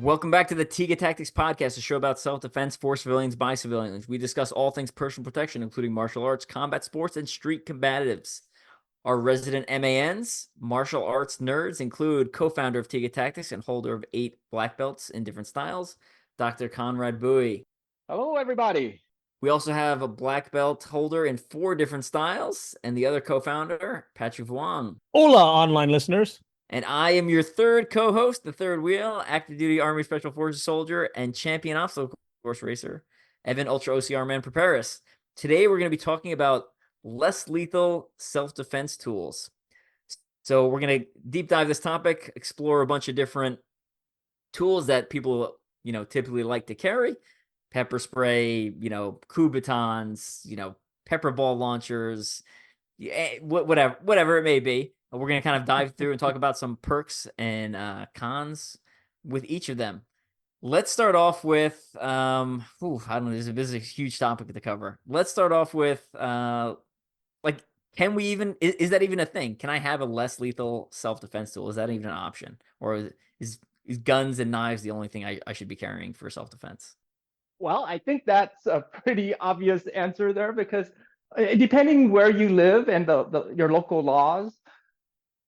Welcome back to the Tiga Tactics Podcast, a show about self-defense for civilians by civilians. We discuss all things personal protection, including martial arts, combat sports, and street combatives. Our resident MANs, martial arts nerds, include co-founder of Tiga Tactics and holder of 8 black belts in different styles, Dr. Conrad Bui. Hello, everybody. We also have a black belt holder in 4 different styles, and the other co-founder, Patrick Vuong. Hola, online listeners. And I am your third co-host, the third wheel, active duty Army Special Forces soldier and champion obstacle course racer, Evan Ultra-OCR man Perperis. Today we're going to be talking about less lethal self-defense tools. So we're going to deep dive this topic, explore a bunch of different tools that people, typically like to carry. Pepper spray, kubotans, pepper ball launchers, whatever it may be. We're going to kind of dive through and talk about some perks and cons with each of them. Let's start off with, I don't know, this is a huge topic to cover. Let's start off with, can we even, is that even a thing? Can I have a less lethal self-defense tool? Is that even an option? Or is guns and knives the only thing I should be carrying for self-defense? Well, I think that's a pretty obvious answer there because depending where you live and your local laws,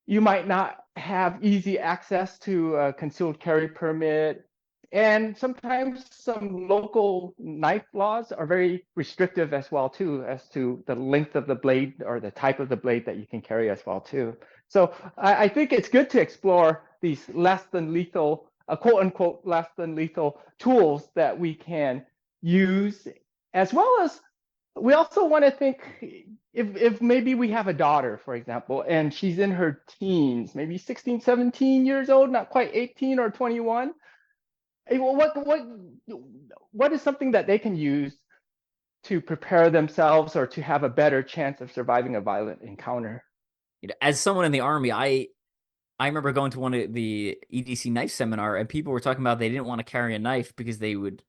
you might not have easy access to a concealed carry permit. And sometimes some local knife laws are very restrictive as well, too, as to the length of the blade or the type of the blade that you can carry as well, too. So I think it's good to explore these less than lethal, quote unquote, less than lethal tools that we can use, as well as we also want to think if maybe we have a daughter, for example, and she's in her teens, maybe 16, 17 years old, not quite 18 or 21. What is something that they can use to prepare themselves or to have a better chance of surviving a violent encounter? As someone in the Army, I remember going to one of the EDC knife seminar, and people were talking about they didn't want to carry a knife because they would,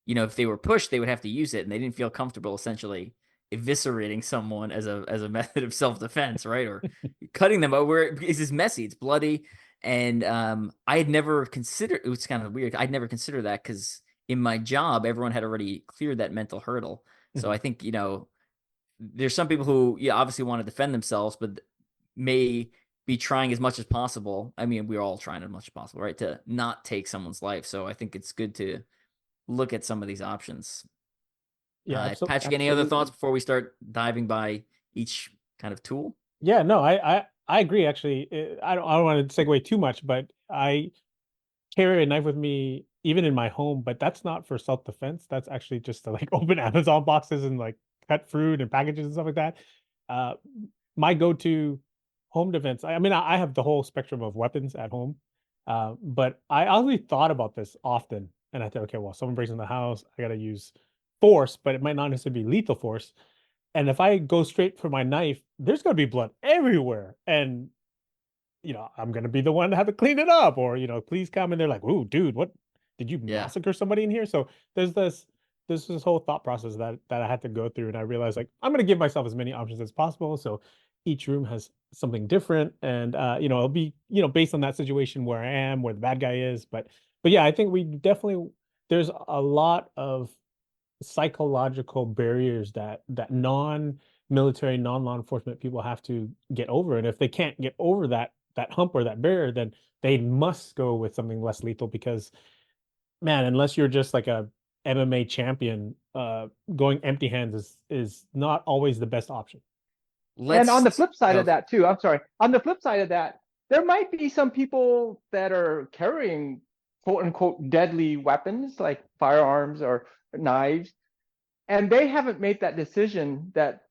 if they were pushed, they would have to use it, and they didn't feel comfortable essentially eviscerating someone as a method of self-defense, right? Or cutting them over because it's messy, it's bloody. And I had never considered, it was kind of weird. I'd never considered that because in my job, everyone had already cleared that mental hurdle. So I think, there's some people who obviously want to defend themselves, but may be trying as much as possible. I mean, we're all trying as much as possible, right? To not take someone's life. So I think it's good to look at some of these options. Yeah, Patrick, any other thoughts before we start diving by each kind of tool? Yeah, no, I agree. Actually, I don't want to segue too much, but I carry a knife with me even in my home. But that's not for self-defense. That's actually just to open Amazon boxes and cut fruit and packages and stuff like that. My go-to home defense. I mean, I have the whole spectrum of weapons at home, but I honestly thought about this often, and I thought, okay, well, someone breaks in the house, I got to use force, but it might not necessarily be lethal force. And if I go straight for my knife, there's going to be blood everywhere. And, I'm going to be the one to have to clean it up or, please come. And they're like, ooh, dude, what did you massacre somebody in here? So there's this whole thought process that I had to go through. And I realized I'm going to give myself as many options as possible. So each room has something different. And, it'll be, based on that situation where I am, where the bad guy is. But yeah, I think there's a lot of psychological barriers that non-military, non-law enforcement people have to get over. And if they can't get over that hump or that barrier, then they must go with something less lethal because, man, unless you're just like a MMA champion, going empty hands is not always the best option. And on the flip side of that too, I'm sorry, on the flip side of that, there might be some people that are carrying quote unquote deadly weapons like firearms or knives, and they haven't made that decision that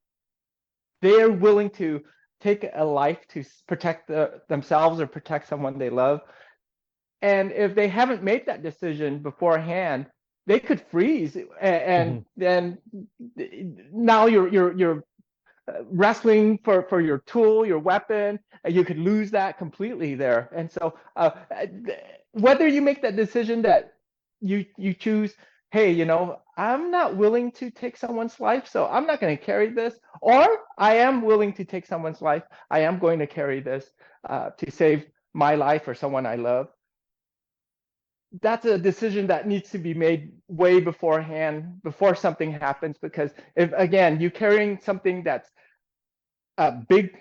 they're willing to take a life to protect themselves or protect someone they love. And if they haven't made that decision beforehand, they could freeze, and then now you're wrestling for your tool, your weapon, and you could lose that completely there. And so whether you make that decision that you choose, hey, I'm not willing to take someone's life, so I'm not going to carry this, or I am willing to take someone's life, I am going to carry this to save my life or someone I love. that's a decision that needs to be made way beforehand, before something happens. Because if, again, you're carrying something that's a big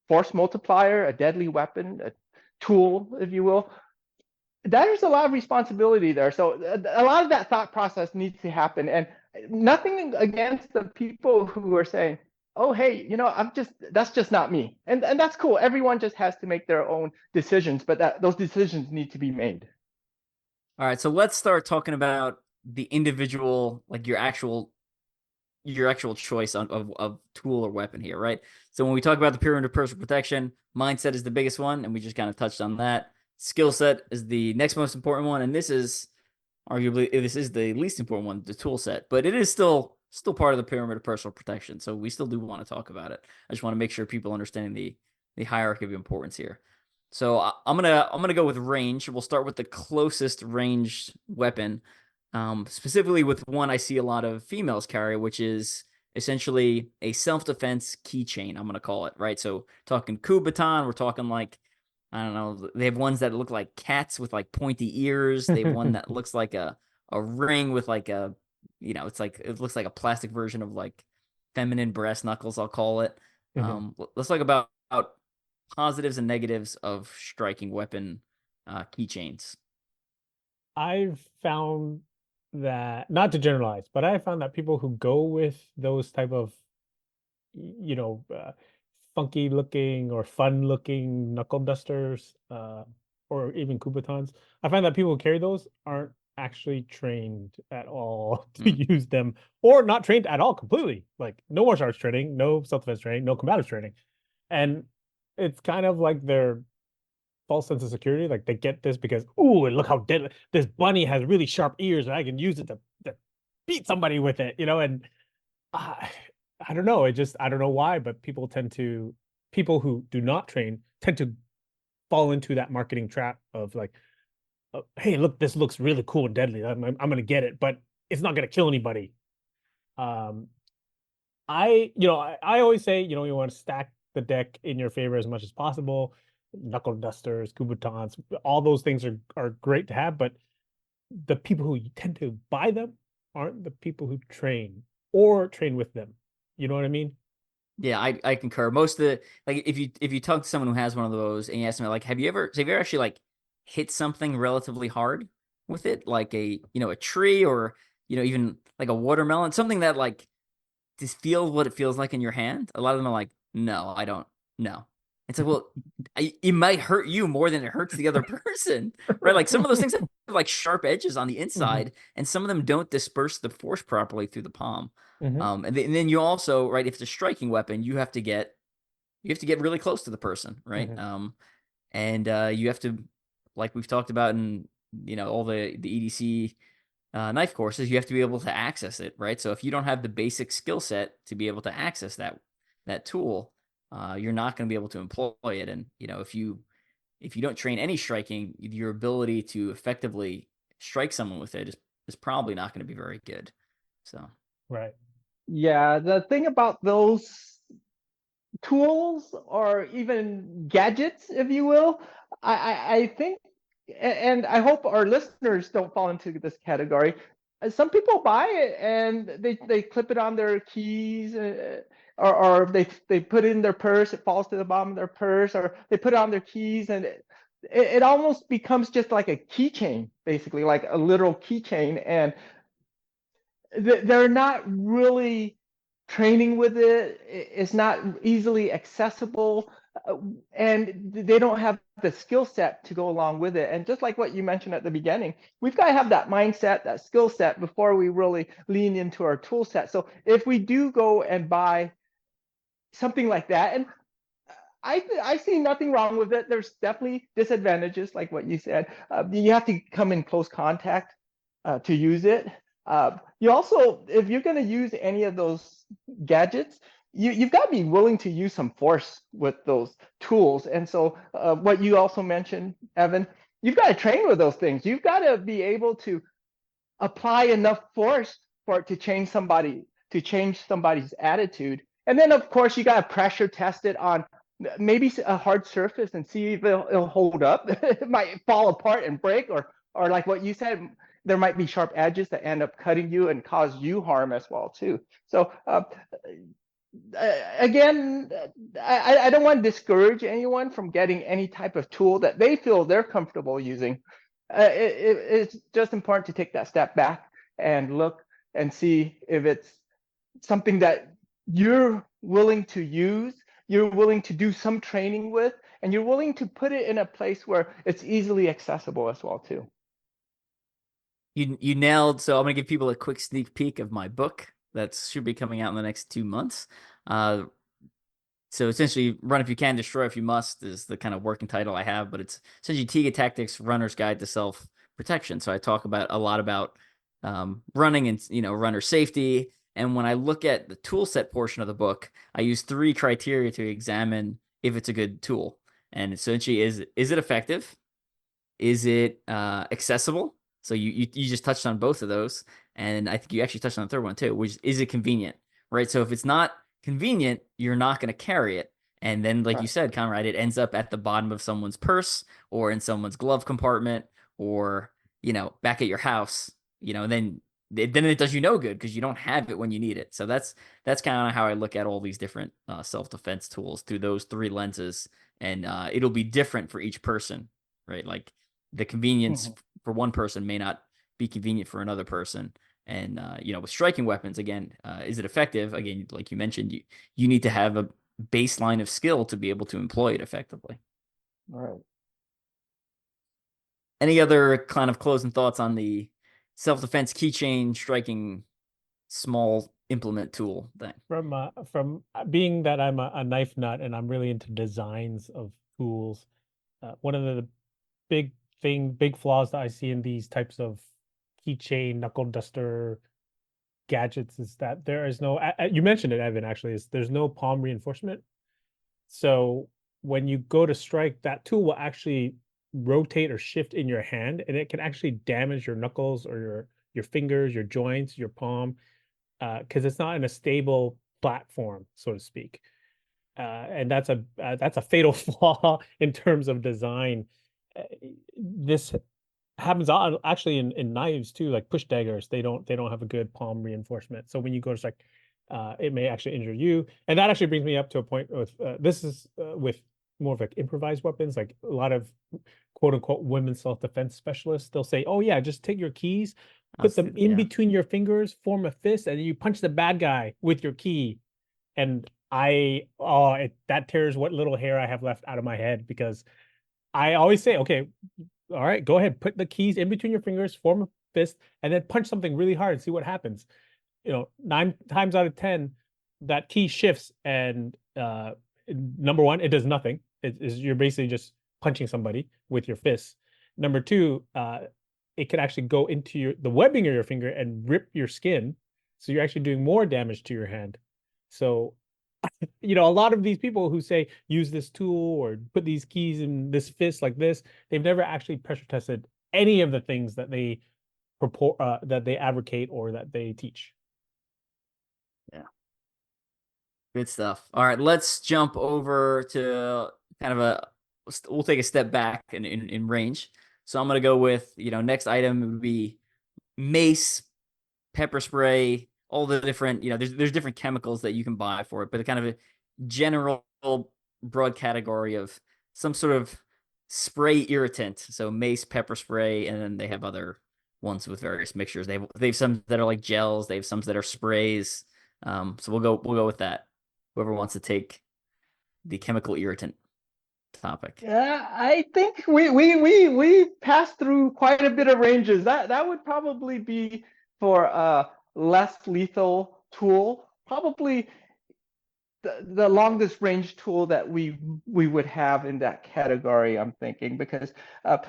force multiplier, a deadly weapon, a tool, if you will, there's a lot of responsibility there. So a lot of that thought process needs to happen. And nothing against the people who are saying, oh, hey, that's just not me. And that's cool. Everyone just has to make their own decisions, but those decisions need to be made. All right, so let's start talking about the individual, like your actual choice of tool or weapon here, right? So when we talk about the pyramid of personal protection, mindset is the biggest one, and we just kind of touched on that. Skill set is the next most important one, and this is arguably the least important one, the tool set, but it is still part of the pyramid of personal protection. So we still do want to talk about it. I just want to make sure people understand the hierarchy of importance here. So I'm gonna go with range. We'll start with the closest ranged weapon, specifically with one I see a lot of females carry, which is essentially a self-defense keychain. I'm gonna call it, right. So talking kubotan, we're talking like, I don't know. They have ones that look like cats with like pointy ears. They have one that looks like a ring with like a, it looks like a plastic version of like feminine brass knuckles, I'll call it. Let's talk about positives and negatives of striking weapon keychains. I've found that, not to generalize, but I found that people who go with those type of, funky looking or fun looking knuckle dusters, or even kubotans, I find that people who carry those aren't actually trained at all to use them, or not trained at all completely. Like no martial arts training, no self-defense training, no combative training. And it's kind of like their false sense of security. Like they get this because, ooh, and look how deadly this bunny has, really sharp ears, and I can use it to beat somebody with it, and I don't know. I don't know why, but people who do not train tend to fall into that marketing trap of like, hey, look, this looks really cool and deadly. I'm going to get it, but it's not going to kill anybody. I always say, you want to stack the deck in your favor as much as possible. Knuckle dusters, kubotans, all those things are great to have, but the people who tend to buy them aren't the people who train or train with them. You know what I mean? Yeah, I concur. Most of the, like, if you talk to someone who has one of those and you ask them like, have you ever actually like hit something relatively hard with it, like a tree, or even like a watermelon, something that like just feels what it feels like in your hand? A lot of them are like, no, I don't. No. It's like, well, it might hurt you more than it hurts the other person, right? Like some of those things have like sharp edges on the inside, and some of them don't disperse the force properly through the palm. And then you also, right, if it's a striking weapon, you have to get really close to the person, right? And you have to, like we've talked about in all the EDC knife courses, you have to be able to access it, right? So if you don't have the basic skill set to be able to access that tool, you're not going to be able to employ it. And if you don't train any striking, your ability to effectively strike someone with it is probably not going to be very good. So right. Yeah, the thing about those tools or even gadgets, if you will, I think, and I hope our listeners don't fall into this category. Some people buy it and they clip it on their keys, or they put it in their purse. It falls to the bottom of their purse, or they put it on their keys, and it almost becomes just like a keychain, basically, like a literal keychain, and they're not really training with it. It's not easily accessible, and they don't have the skill set to go along with it. And just like what you mentioned at the beginning, we've got to have that mindset, that skill set, before we really lean into our tool set. So if we do go and buy something like that, and I see nothing wrong with it. There's definitely disadvantages, like what you said. You have to come in close contact to use it. You also, if you're going to use any of those gadgets, you've got to be willing to use some force with those tools. And so what you also mentioned, Evan, you've got to train with those things. You've got to be able to apply enough force for it to change somebody's attitude. And then, of course, you got to pressure test it on maybe a hard surface and see if it'll hold up. It might fall apart and break, or or like what you said, there might be sharp edges that end up cutting you and cause you harm as well too. So again, I don't want to discourage anyone from getting any type of tool that they feel they're comfortable using. It's just important to take that step back and look and see if it's something that you're willing to use, you're willing to do some training with, and you're willing to put it in a place where it's easily accessible as well too. You nailed. So I'm gonna give people a quick sneak peek of my book that should be coming out in the next 2 months. So essentially, Run If You Can, Destroy If You Must is the kind of working title I have, but it's essentially Tiga Tactics Runner's Guide to Self-Protection. So I talk about a lot about running and runner safety. And when I look at the tool set portion of the book, I use 3 criteria to examine if it's a good tool. And essentially, is it effective? Is it accessible? So you just touched on both of those. And I think you actually touched on the third one too, which is it convenient, right? So if it's not convenient, you're not going to carry it. And then, like you said, Conrad, it ends up at the bottom of someone's purse or in someone's glove compartment or, back at your house, and then it does you no good because you don't have it when you need it. So that's kind of how I look at all these different self-defense tools through those 3 lenses. And it'll be different for each person, right? Like the convenience for one person may not be convenient for another person. And, with striking weapons, again, is it effective? Again, like you mentioned, you need to have a baseline of skill to be able to employ it effectively. All right. Any other kind of closing thoughts on the self-defense keychain striking small implement tool thing? From being that I'm a knife nut and I'm really into designs of tools, one of the big flaws that I see in these types of keychain, knuckle duster gadgets is that there is no, you mentioned it, Evan, actually, is there's no palm reinforcement. So when you go to strike, that tool will actually rotate or shift in your hand, and it can actually damage your knuckles or your fingers, your joints, your palm, because it's not in a stable platform, so to speak. And that's a fatal flaw in terms of design. This happens actually in knives too, like push daggers. They don't have a good palm reinforcement. So when you go to strike, it may actually injure you. And that actually brings me up to a point with this is with more of like improvised weapons, like a lot of quote unquote women self-defense specialists. They'll say, "Oh yeah, just take your keys, put them in between your fingers, form a fist, and then you punch the bad guy with your key." And that tears what little hair I have left out of my head, because I always say, okay, all right, go ahead, put the keys in between your fingers, form a fist, and then punch something really hard and see what happens. 9 times out of 10, that key shifts, and number one, it does nothing. You're basically just punching somebody with your fists. Number 2, it can actually go into the webbing of your finger and rip your skin, so you're actually doing more damage to your hand. So a lot of these people who say use this tool or put these keys in this fist like this, they've never actually pressure tested any of the things that they purport that they advocate or that they teach. Yeah, good stuff. All right, let's jump over to kind of we'll take a step back in range. So I'm gonna go with next item would be mace, pepper spray, all the different, there's different chemicals that you can buy for it, but kind of a general broad category of some sort of spray irritant. So mace, pepper spray, and then they have other ones with various mixtures. They have some that are like gels. They have some that are sprays. So we'll go with that. Whoever wants to take the chemical irritant topic. Yeah, I think we passed through quite a bit of ranges. That would probably be for a less lethal tool. Probably the longest range tool that we would have in that category, I'm thinking, because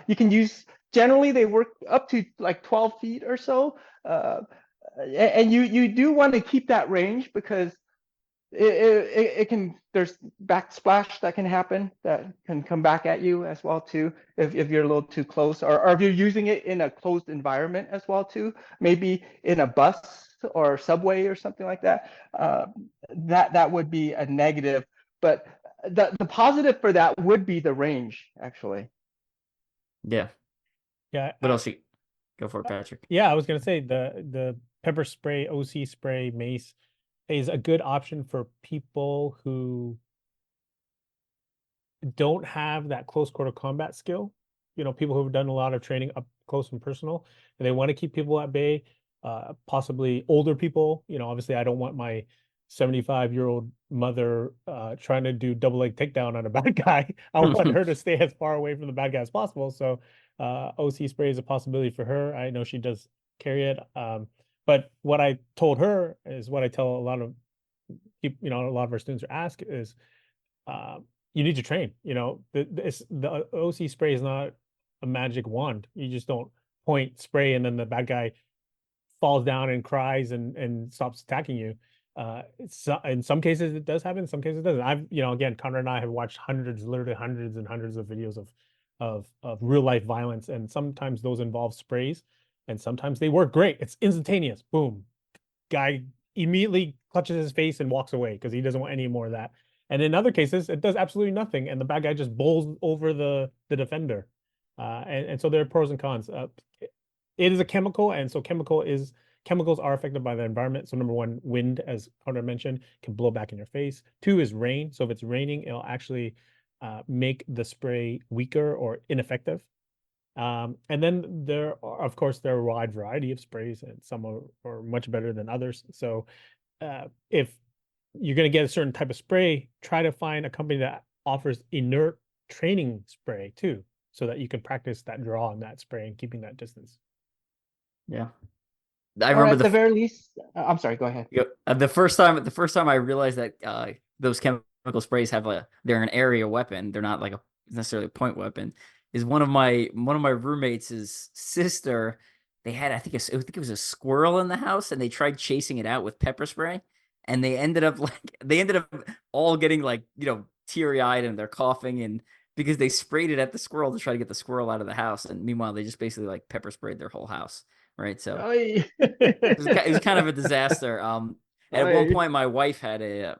you can use, generally they work up to like 12 feet or so, and you do want to keep that range because it can, there's backsplash that can happen that can come back at you as well too, if you're a little too close, or if you're using it in a closed environment as well too, maybe in a bus or subway or something like that. That would be a negative, but the positive for that would be the range, actually. Yeah. Yeah. What else? Go for it, Patrick. Yeah, I was gonna say the pepper spray, OC spray, mace is a good option for people who don't have that close quarter combat skill. You know, people who've done a lot of training up close and personal, and they want to keep people at bay. Possibly older people. You know, obviously, I don't want my 75-year-old mother trying to do double leg takedown on a bad guy. I want her to stay as far away from the bad guy as possible. So, OC spray is a possibility for her. I know she does carry it. But what I told her is what I tell a lot of people, you know, a lot of our students ask is, you need to train. You know, the OC spray is not a magic wand. You just don't point, spray, and then the bad guy falls down and cries and stops attacking you. In some cases it does happen, in some cases it doesn't. I've, you know, again, Conrad and I have watched literally hundreds and hundreds of videos of real life violence, and sometimes those involve sprays, and sometimes they work great. It's instantaneous. Boom. Guy immediately clutches his face and walks away because he doesn't want any more of that. And in other cases, it does absolutely nothing, and the bad guy just bowls over the defender. And so there are pros and cons. It is a chemical, and so chemicals are affected by the environment. So number one, wind, as Conrad mentioned, can blow back in your face. Two is rain. So if it's raining, it'll actually make the spray weaker or ineffective. And then there are, of course, there are a wide variety of sprays, and some are much better than others. So if you're going to get a certain type of spray, try to find a company that offers inert training spray too, so that you can practice that draw on that spray and keeping that distance. Yeah. I Or remember at the very least, I'm sorry, go ahead. the first time I realized that those chemical sprays they're an area weapon. They're not like necessarily a point weapon. Is one of my roommates' sister. They had, I think it was a squirrel in the house, and they tried chasing it out with pepper spray, and they ended up all getting like, you know, teary eyed, and they're coughing, and because they sprayed it at the squirrel to try to get the squirrel out of the house, and meanwhile they just basically like pepper sprayed their whole house. Right. So it was kind of a disaster. And at one point my wife had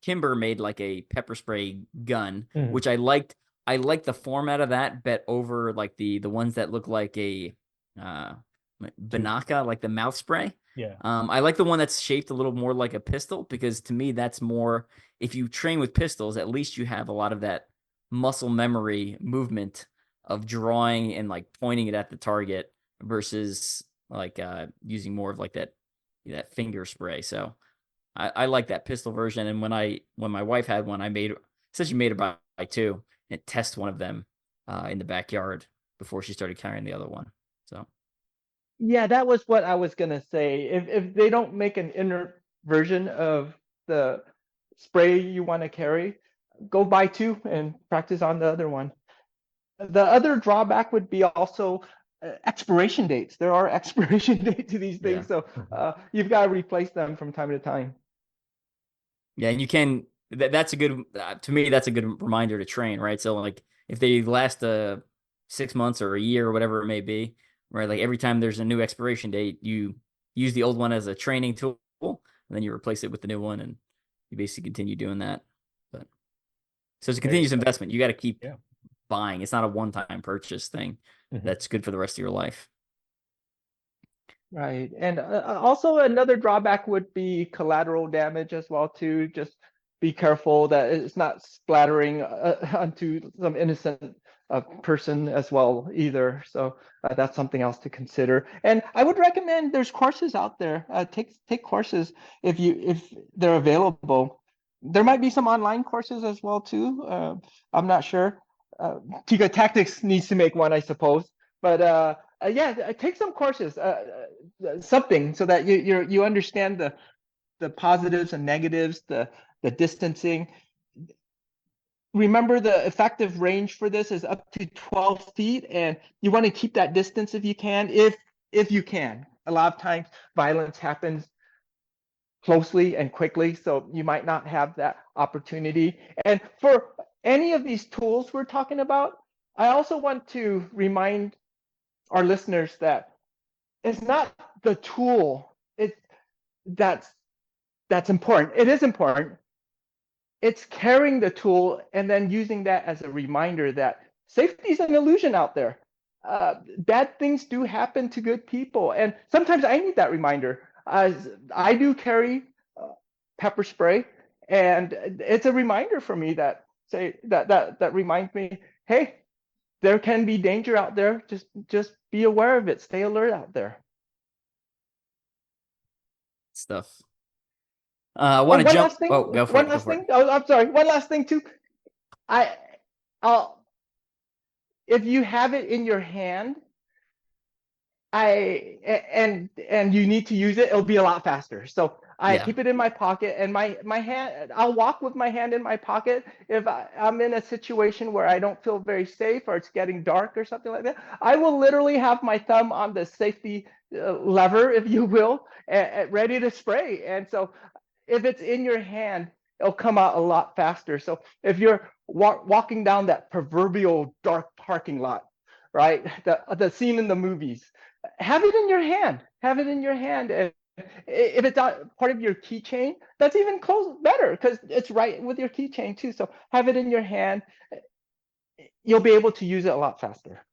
Kimber made like a pepper spray gun, which I liked. I liked the format of that, bet over like the ones that look like a Banaka, like the mouth spray. Yeah. I like the one that's shaped a little more like a pistol, because to me that's more, if you train with pistols, at least you have a lot of that muscle memory movement of drawing and like pointing it at the target, versus like using more of like that finger spray. So I like that pistol version. And when my wife had one, said she made about two, and test one of them in the backyard before she started carrying the other one. So yeah, that was what I was gonna say. If they don't make an inert version of the spray you want to carry, go buy two and practice on the other one. The other drawback would be also expiration dates. There are expiration dates to these things, so you've got to replace them from time to time. Yeah, and you can. That's a good, to me. That's a good reminder to train, right? So like if they last 6 months or a year or whatever it may be, right? Like every time there's a new expiration date, you use the old one as a training tool, and then you replace it with the new one, and you basically continue doing that. But so it's a continuous investment. You got to keep buying. It's not a one-time purchase thing. That's good for the rest of your life. Right. And also another drawback would be collateral damage as well too. Just be careful that it's not splattering onto some innocent person as well either. So that's something else to consider. And I would recommend, there's courses out there. Take courses if they're available. There might be some online courses as well too. I'm not sure. Tiga Tactics needs to make one, I suppose. But yeah, take some courses, something, so that you understand the positives and negatives, the distancing. Remember, the effective range for this is up to 12 feet, and you want to keep that distance if you can, if you can. A lot of times violence happens closely and quickly, so you might not have that opportunity. And for any of these tools we're talking about, I also want to remind our listeners that it's not the tool that's important. It is important. It's carrying the tool and then using that as a reminder that safety is an illusion out there. bad things do happen to good people, and sometimes I need that reminder. I do carry pepper spray, and it's a reminder for me that reminds me, hey, there can be danger out there. Just be aware of it. Stay alert out there. Stuff. I want to one jump. last thing. Oh, go for One it. last thing. Oh, I'm sorry. One last thing too. I'll if you have it in your hand, and you need to use it, it'll be a lot faster. So I Yeah. keep it in my pocket, and my hand, I'll walk with my hand in my pocket if I'm in a situation where I don't feel very safe, or it's getting dark or something like that. I will literally have my thumb on the safety lever, if you will, ready to spray. And so if it's in your hand, it'll come out a lot faster. So if you're walking down that proverbial dark parking lot, right, the scene in the movies, have it in your hand. Have it in your hand. And if it's not part of your keychain, that's even better, because it's right with your keychain too. So have it in your hand. You'll be able to use it a lot faster.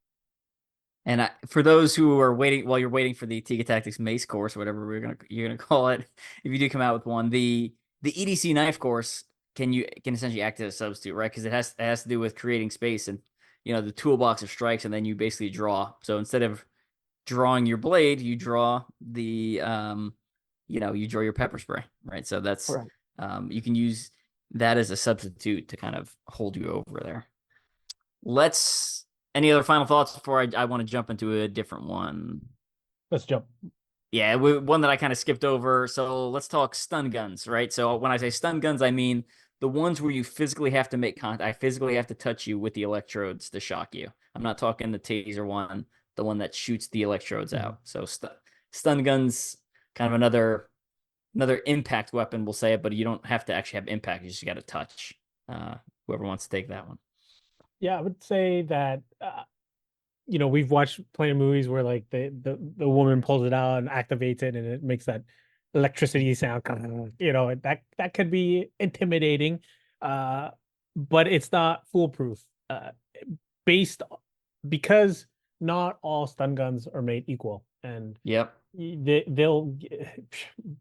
And for those who are waiting, while you're waiting for the Tiga Tactics Mace course, whatever you're gonna call it, if you do come out with one, the EDC knife course can essentially act as a substitute, right? Because it has to do with creating space and the toolbox of strikes, and then you basically draw. So instead of drawing your blade, you draw you draw your pepper spray, right? So that's Right. You can use that as a substitute to kind of hold you over there. Any other final thoughts before I want to jump into a different one? Let's jump. Yeah, one that I kind of skipped over. So let's talk stun guns, right? So when I say stun guns, I mean the ones where you physically have to make contact. I physically have to touch you with the electrodes to shock you. I'm not talking the taser one, the one that shoots the electrodes out. So stun guns, kind of another impact weapon, we'll say it, but you don't have to actually have impact. You just got to touch. Whoever wants to take that one. Yeah, I would say that we've watched plenty of movies where like the woman pulls it out and activates it, and it makes that electricity sound. That could be intimidating, but it's not foolproof. Based because not all stun guns are made equal, and Yep. they'll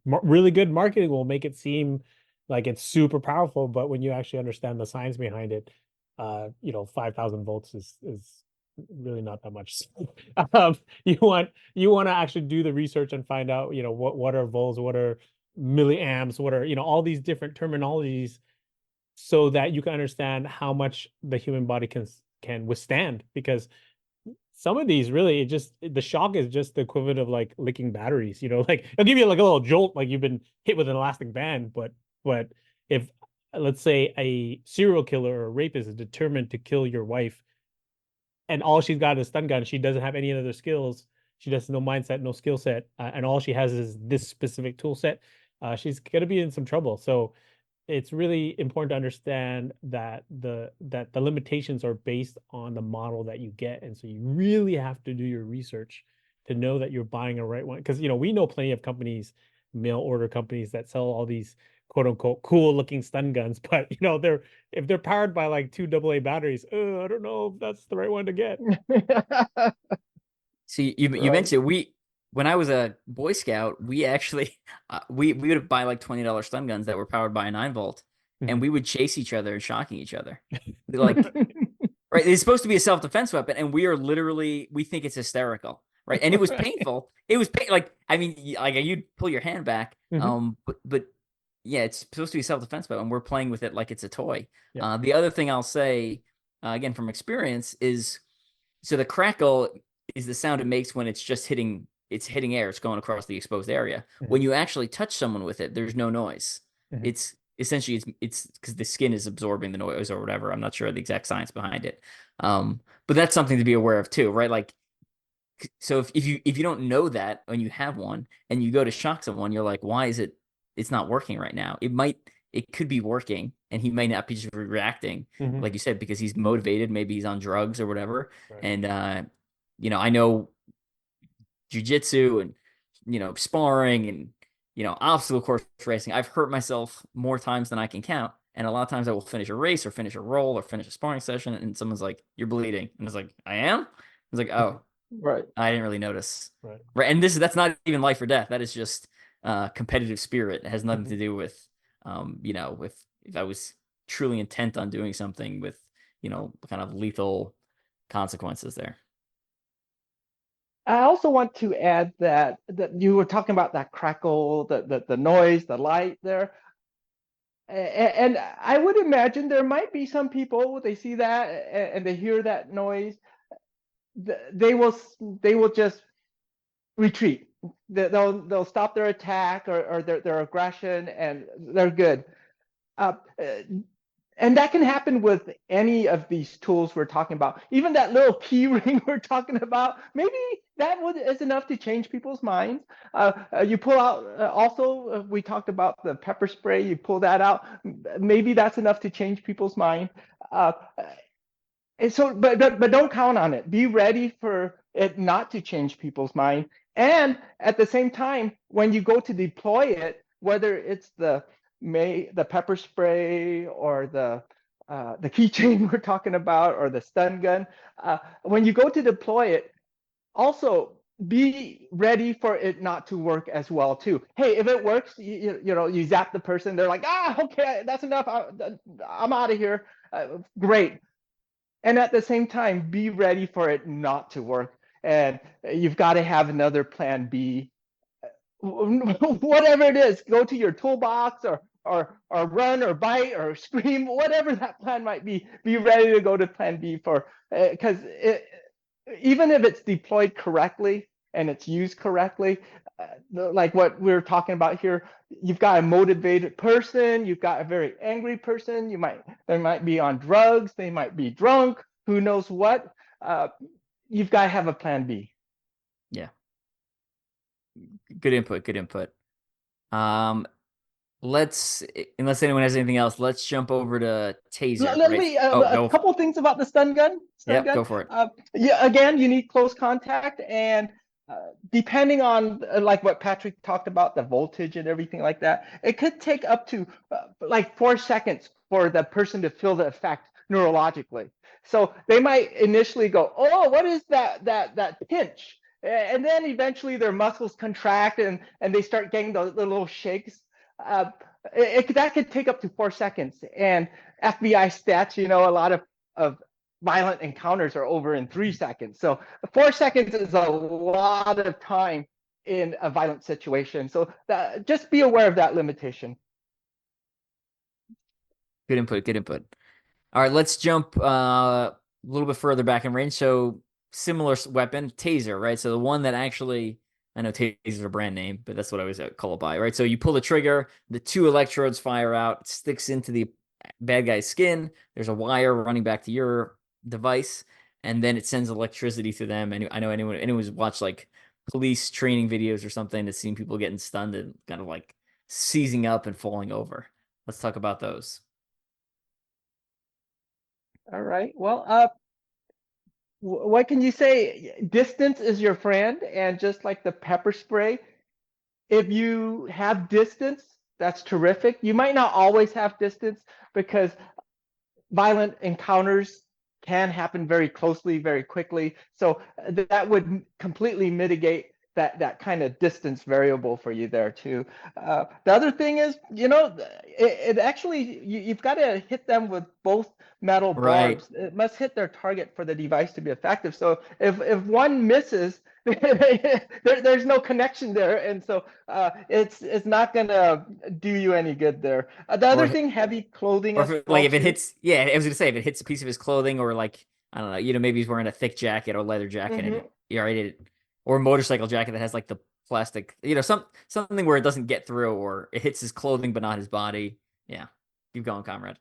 really good marketing will make it seem like it's super powerful, but when you actually understand the science behind it, 5,000 volts is really not that much. You want to actually do the research and find out, what are volts, what are milliamps, what are, all these different terminologies, so that you can understand how much the human body can withstand. Because some of these really, the shock is just the equivalent of like licking batteries. Like it'll give you like a little jolt, like you've been hit with an elastic band. But if, let's say, a serial killer or a rapist is determined to kill your wife, and all she's got is a stun gun, she doesn't have any other skills, she does no mindset, no skill set, and all she has is this specific tool set, she's gonna be in some trouble. So it's really important to understand that the limitations are based on the model that you get, and so you really have to do your research to know that you're buying a right one. Because we know plenty of companies, mail order companies, that sell all these quote unquote cool looking stun guns, but if they're powered by like 2 AA batteries, I don't know if that's the right one to get. See, you Right. mentioned when I was a Boy Scout, we actually we would buy like $20 stun guns that were powered by a 9-volt, and we would chase each other and shocking each other. Like, right, it's supposed to be a self-defense weapon, and we think it's hysterical, right? And it was painful. It was like, I mean, like you'd pull your hand back, but yeah, it's supposed to be a self-defense weapon. We're playing with it like it's a toy. Yeah. The other thing I'll say, again from experience, is so the crackle is the sound it makes when it's just hitting air. It's going across the exposed area. When you actually touch someone with it, there's no noise. It's essentially it's because the skin is absorbing the noise or whatever. I'm not sure the exact science behind it. But that's something to be aware of too, right? Like, so if you don't know that when you have one and you go to shock someone, you're like, why is it's not working right now? It could be working, and he may not be just reacting, like you said, because he's motivated. Maybe he's on drugs or whatever. Right. And I know jiu-jitsu and sparring and obstacle course racing. I've hurt myself more times than I can count, and a lot of times I will finish a race or finish a roll or finish a sparring session, and someone's like, "You're bleeding," and it's like, "I am." was like, oh, Right. I didn't really notice. Right. Right. And that's not even life or death. That is just competitive spirit. It has nothing to do with with if I was truly intent on doing something with, kind of lethal consequences there. I also want to add that you were talking about that crackle, the noise, the light there. And I would imagine there might be some people, they see that and they hear that noise, they will just retreat. They'll stop their attack or their aggression, and they're good. And that can happen with any of these tools we're talking about. Even that little key ring we're talking about, maybe that is enough to change people's minds. You pull out, also, we talked about the pepper spray, you pull that out, maybe that's enough to change people's mind. And so, but don't count on it. Be ready for it not to change people's mind. And at the same time, when you go to deploy it, whether it's the pepper spray or the keychain we're talking about, or the stun gun, when you go to deploy it, also be ready for it not to work as well too. Hey, if it works, you zap the person. They're like, okay, that's enough. I'm out of here. Great. And at the same time, be ready for it not to work. And you've got to have another plan B. Whatever it is, go to your toolbox or run or bite or scream, whatever that plan might be. Be ready to go to plan B for, because even if it's deployed correctly and it's used correctly, like what we're talking about here, you've got a motivated person, you've got a very angry person, they might be on drugs, they might be drunk, who knows what. You've got to have a plan B. Yeah. Good input. Good input. Unless anyone has anything else, let's jump over to taser. Let me a couple things about the stun gun. Go for it. Yeah, again, you need close contact, and depending on like what Patrick talked about, the voltage and everything like that, it could take up to like 4 seconds for the person to feel the effect neurologically. So they might initially go, "Oh, what is that pinch?" And then eventually their muscles contract and they start getting the little shakes. That could take up to 4 seconds. And FBI stats, a lot of violent encounters are over in 3 seconds. So 4 seconds is a lot of time in a violent situation. So just be aware of that limitation. Good input. Good input. All right, let's jump a little bit further back in range. So similar weapon, taser, right? So the one that actually, I know taser's a brand name, but that's what I always call it by, right? So you pull the trigger, the 2 electrodes fire out, it sticks into the bad guy's skin. There's a wire running back to your device, and then it sends electricity to them. And I know anyone's watched like police training videos or something that's seen people getting stunned and kind of like seizing up and falling over. Let's talk about those. All right. Well, what can you say? Distance is your friend, and just like the pepper spray, if you have distance, that's terrific. You might not always have distance because violent encounters can happen very closely, very quickly. So that would completely mitigate that kind of distance variable for you there too. The other thing is, it actually, you've got to hit them with both metal barbs. Right. It must hit their target for the device to be effective. So if one misses, there's no connection there, and so it's not gonna do you any good there. The other thing, heavy clothing. Or if it hits, I was gonna say if it hits a piece of his clothing, or like I don't know, maybe he's wearing a thick jacket or leather jacket, and or a motorcycle jacket that has like the plastic, something where it doesn't get through, or it hits his clothing but not his body. Yeah, keep going, comrade.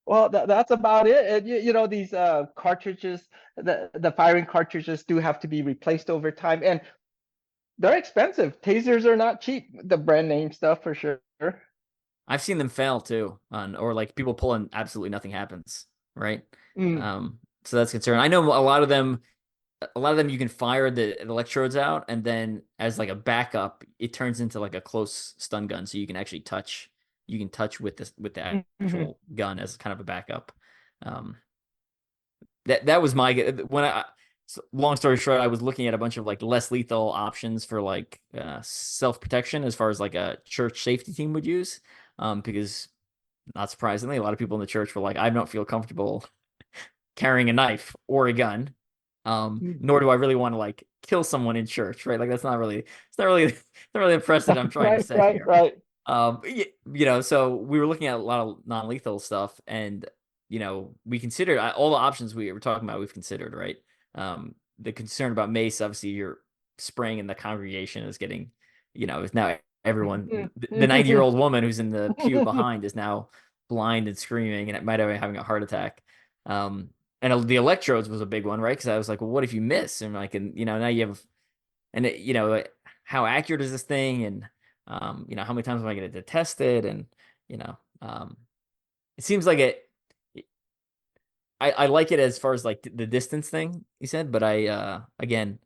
Well, that's about it. These cartridges, the firing cartridges do have to be replaced over time, and they're expensive. Tasers are not cheap, the brand name stuff for sure. I've seen them fail too, or like people pull and absolutely nothing happens, right? So that's a concern. I know a lot of them you can fire the electrodes out, and then as like a backup, it turns into like a close stun gun, so you can actually touch. You can touch with the actual gun as kind of a backup. That was my when So long story short, I was looking at a bunch of like less lethal options for like self-protection as far as like a church safety team would use. Because not surprisingly, a lot of people in the church were like, I don't feel comfortable carrying a knife or a gun. Nor do I really want to like kill someone in church, right? Like that's not really it's not really the precedent I'm trying to set here. Right. So we were looking at a lot of non-lethal stuff, and we considered all the options we were talking about. We've considered, right? The concern about mace, obviously, you're spraying in the congregation is getting, is now everyone. The 90-year-old woman who's in the pew behind is now blind and screaming, and it might have having a heart attack. And the electrodes was a big one, right? Because I was like, well, what if you miss? And now you have, how accurate is this thing? And how many times am I going to test it? And it seems like I like it as far as like the distance thing you said, but I again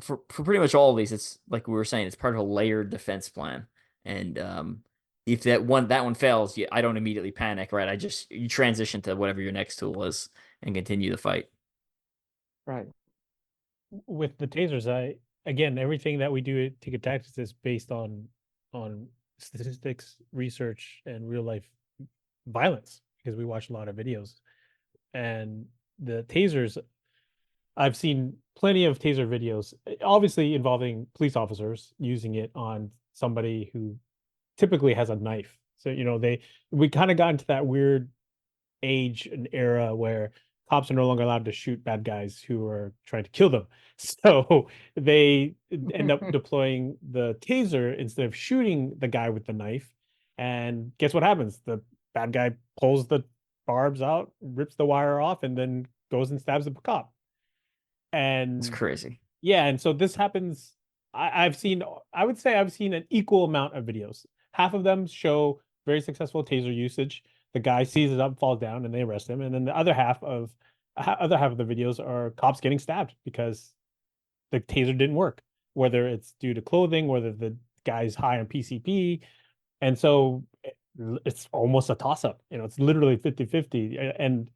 for pretty much all of these, it's like we were saying, it's part of a layered defense plan. And if that one fails, I don't immediately panic, right? You transition to whatever your next tool is and continue the fight. Right. With the tasers, again, everything that we do at Tiga Tactics is based on statistics, research, and real life violence, because we watch a lot of videos. And the tasers, I've seen plenty of taser videos, obviously involving police officers using it on somebody who typically has a knife. So, we kind of got into that weird age and era where cops are no longer allowed to shoot bad guys who are trying to kill them. So they end up deploying the taser instead of shooting the guy with the knife. And guess what happens? The bad guy pulls the barbs out, rips the wire off, and then goes and stabs the cop. And it's crazy. Yeah, and so this happens. I would say I've seen an equal amount of videos. Half of them show very successful taser usage. The guy seizes up, falls down, and they arrest him. And then the other half of the videos are cops getting stabbed because the taser didn't work, whether it's due to clothing, whether the guy's high on PCP. And so it's almost a toss-up. It's literally 50-50. And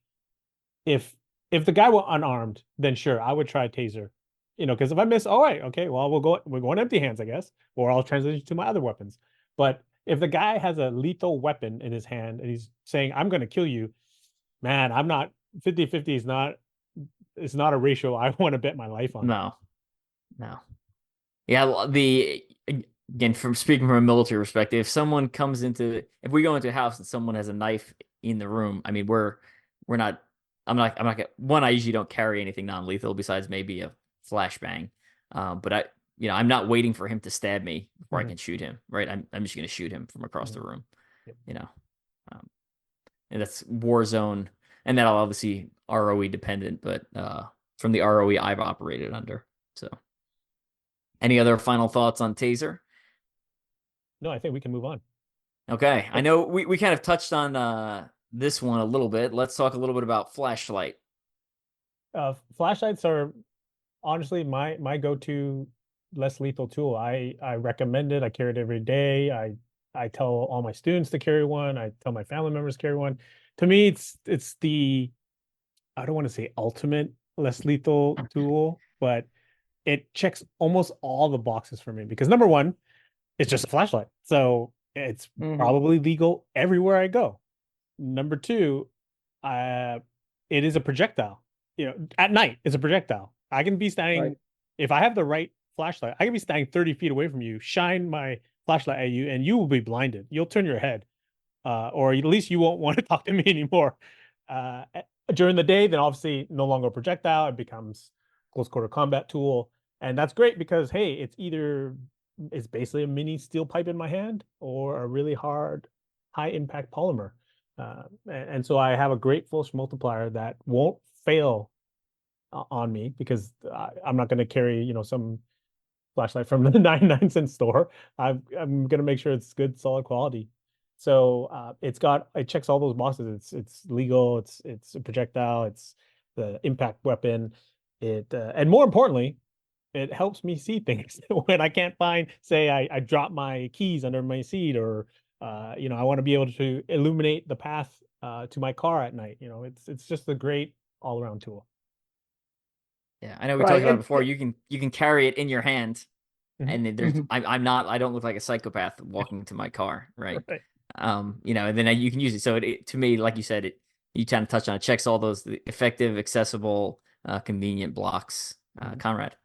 if the guy were unarmed, then sure, I would try taser. Because if I miss, all right, okay, well, we're going empty hands, I guess, or I'll transition to my other weapons. But if the guy has a lethal weapon in his hand and he's saying, I'm going to kill you, man, I'm not 50-50 it's not a ratio I want to bet my life on. No. Yeah, again, from speaking from a military perspective, if we go into a house and someone has a knife in the room, I mean, I'm not I usually don't carry anything non-lethal besides maybe a flashbang. But I'm not waiting for him to stab me before I can shoot him, right? I'm just going to shoot him from across the room, and that's war zone, and that'll obviously ROE dependent, but from the ROE I've operated under. So, any other final thoughts on taser? No, I think we can move on. Okay, I know we kind of touched on this one a little bit. Let's talk a little bit about flashlight. Flashlights are honestly my go-to less lethal tool. I recommend it. I carry it every day. I tell all my students to carry one. I tell my family members to carry one. To me, it's the, I don't want to say ultimate less lethal tool, but it checks almost all the boxes for me because number one, it's just a flashlight. So it's probably legal everywhere I go. Number two, it is a projectile. At night, it's a projectile. I can be standing, if I have the right flashlight, I can be standing 30 feet away from you, shine my flashlight at you, and you will be blinded. You'll turn your head, or at least you won't want to talk to me anymore. During the day, then obviously no longer a projectile. It becomes close quarter combat tool. And that's great because, hey, it's basically a mini steel pipe in my hand or a really hard, high impact polymer. And so I have a great force multiplier that won't fail on me because I'm not going to carry, some flashlight from the 99-cent store. I'm going to make sure it's good, solid quality. So it checks all those boxes. It's legal. It's a projectile. It's the impact weapon. And more importantly, it helps me see things when I can't find, say I drop my keys under my seat or, I want to be able to illuminate the path to my car at night. It's just a great all around tool. Yeah, I know we Right. talked about it And before. You can carry it in your hand, Mhm. and then there's Mhm. I don't look like a psychopath walking to my car, right? Right. And then you can use it. So to me, like you said, you kind of touched on it, checks all those effective, accessible, convenient blocks. Mhm. Conrad.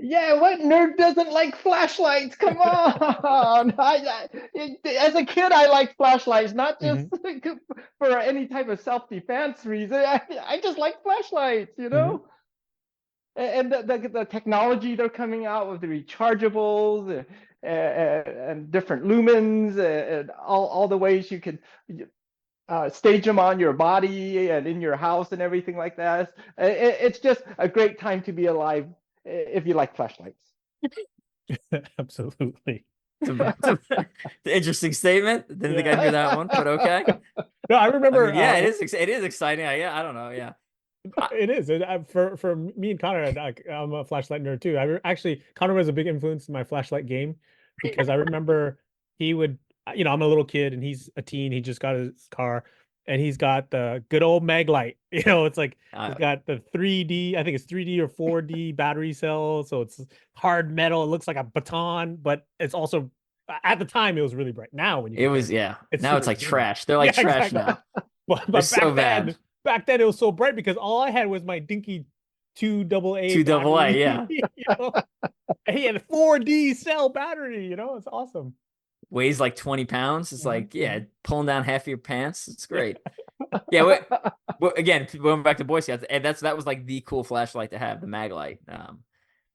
Yeah, what nerd doesn't like flashlights? Come on. As a kid, I liked flashlights, not just Mhm. for any type of self-defense reason. I just like flashlights, you Mhm. know? And the technology they're coming out with the rechargeables and different lumens and all the ways you can stage them on your body and in your house and everything like that. It's just a great time to be alive if you like flashlights. Absolutely. It's an interesting statement. Didn't think I'd hear that one, but okay. No, I I remember. mean, yeah, it is exciting. I don't know. Yeah. It is. For me and Connor, I'm a flashlight nerd too. Actually, Connor was a big influence in my flashlight game because I remember he would, I'm a little kid and he's a teen. He just got his car and he's got the good old mag light. It's like Uh, he's got the 3D, I think it's 3D or 4D battery cell. So it's hard metal. It looks like a baton, but it's also at the time it was really bright. Now when you it compare was, it, yeah. it's Now it's super like dim. trash. They're like Yeah, trash exactly. now. But They're so back bad. then it was so bright because all I had was my dinky 2 AA Two double A, battery. yeah. And he had a 4D cell battery. It's awesome. Weighs like 20 pounds. It's like, yeah, Mhm. pulling down half of your pants. It's Yeah. great. Yeah, again, going back to Boy Scouts, and that was like the cool flashlight to have, the mag light.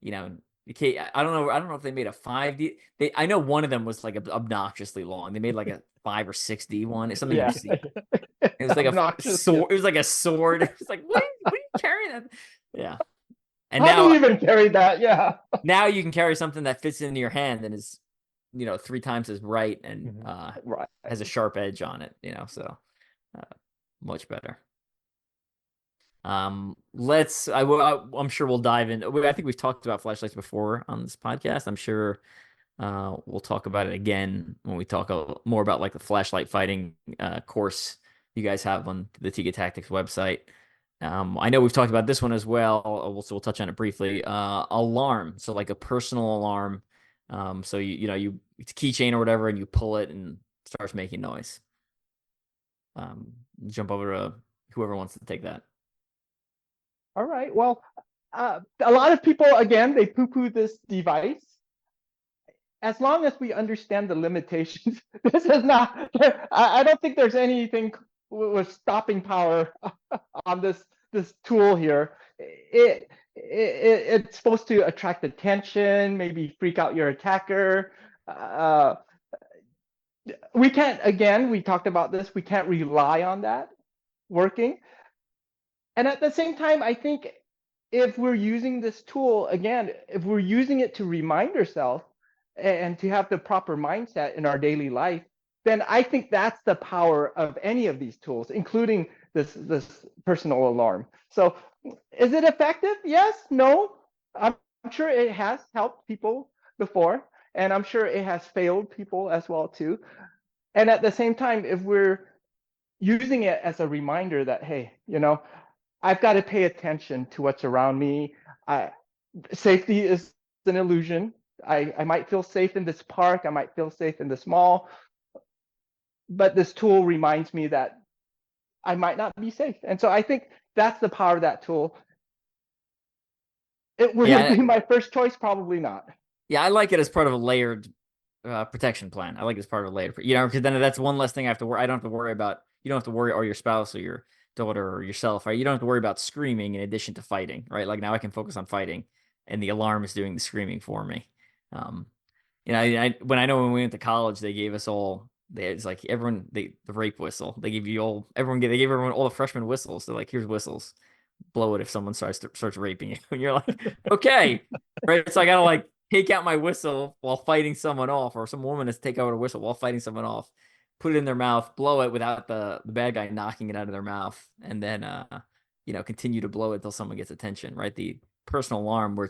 You know, I don't know if they made a 5D. I know one of them was like obnoxiously long. They made like a 5 or 6D one. It's something Yeah. you've seen. It was like a Obnoxious. sword. It was like a sword. It was like, what are you carrying? That? Yeah. And How do you even carry that? Yeah. now you can carry something that fits into your hand and is, 3 times as bright and Mhm. Right. has a sharp edge on it. So uh, much better. I'm sure we'll dive in. I think we've talked about flashlights before on this podcast. I'm sure we'll talk about it again when we talk more about like the flashlight fighting course you guys have on the Tiga Tactics website. I know we've talked about this one as well. So we'll touch on it briefly. Alarm, so like a personal alarm. So it's a keychain or whatever, and you pull it and it starts making noise. Jump over to whoever wants to take that. All right. Well, a lot of people, again, they poo-poo this device. As long as we understand the limitations, this is not, I don't think there's anything with stopping power on this tool here. It's supposed to attract attention, maybe freak out your attacker. We can't, again, we talked about this, we can't rely on that working. And at the same time, I think if we're using this tool, again, if we're using it to remind ourselves and to have the proper mindset in our daily life, then I think that's the power of any of these tools, including this personal alarm. So is it effective? Yes, no. I'm sure it has helped people before, and I'm sure it has failed people as well too. And at the same time, if we're using it as a reminder that, hey, I've got to pay attention to what's around me. Safety is an illusion. I might feel safe in this park. I might feel safe in this mall. But this tool reminds me that I might not be safe. And so I think that's the power of that tool. Would it Yeah, be my first choice? Probably not. yeah, I like it as part of a layered protection plan. I like it as part of a layered, because then that's one less thing I have to worry. I don't have to worry about. You don't have to worry, or your spouse, or your daughter, or yourself, right? You don't have to worry about screaming in addition to fighting, right? Like now I can focus on fighting, and the alarm is doing the screaming for me. Um, when we went to college, they gave us all. It's like everyone, the rape whistle. They give you all everyone. They gave everyone all the freshman whistles. They're like, here's whistles. Blow it if someone starts raping you. And you're like, okay, right? So I gotta like take out my whistle while fighting someone off, or some woman has to take out a whistle while fighting someone off, put it in their mouth, blow it without the bad guy knocking it out of their mouth, and then continue to blow it until someone gets attention, right? The personal alarm, where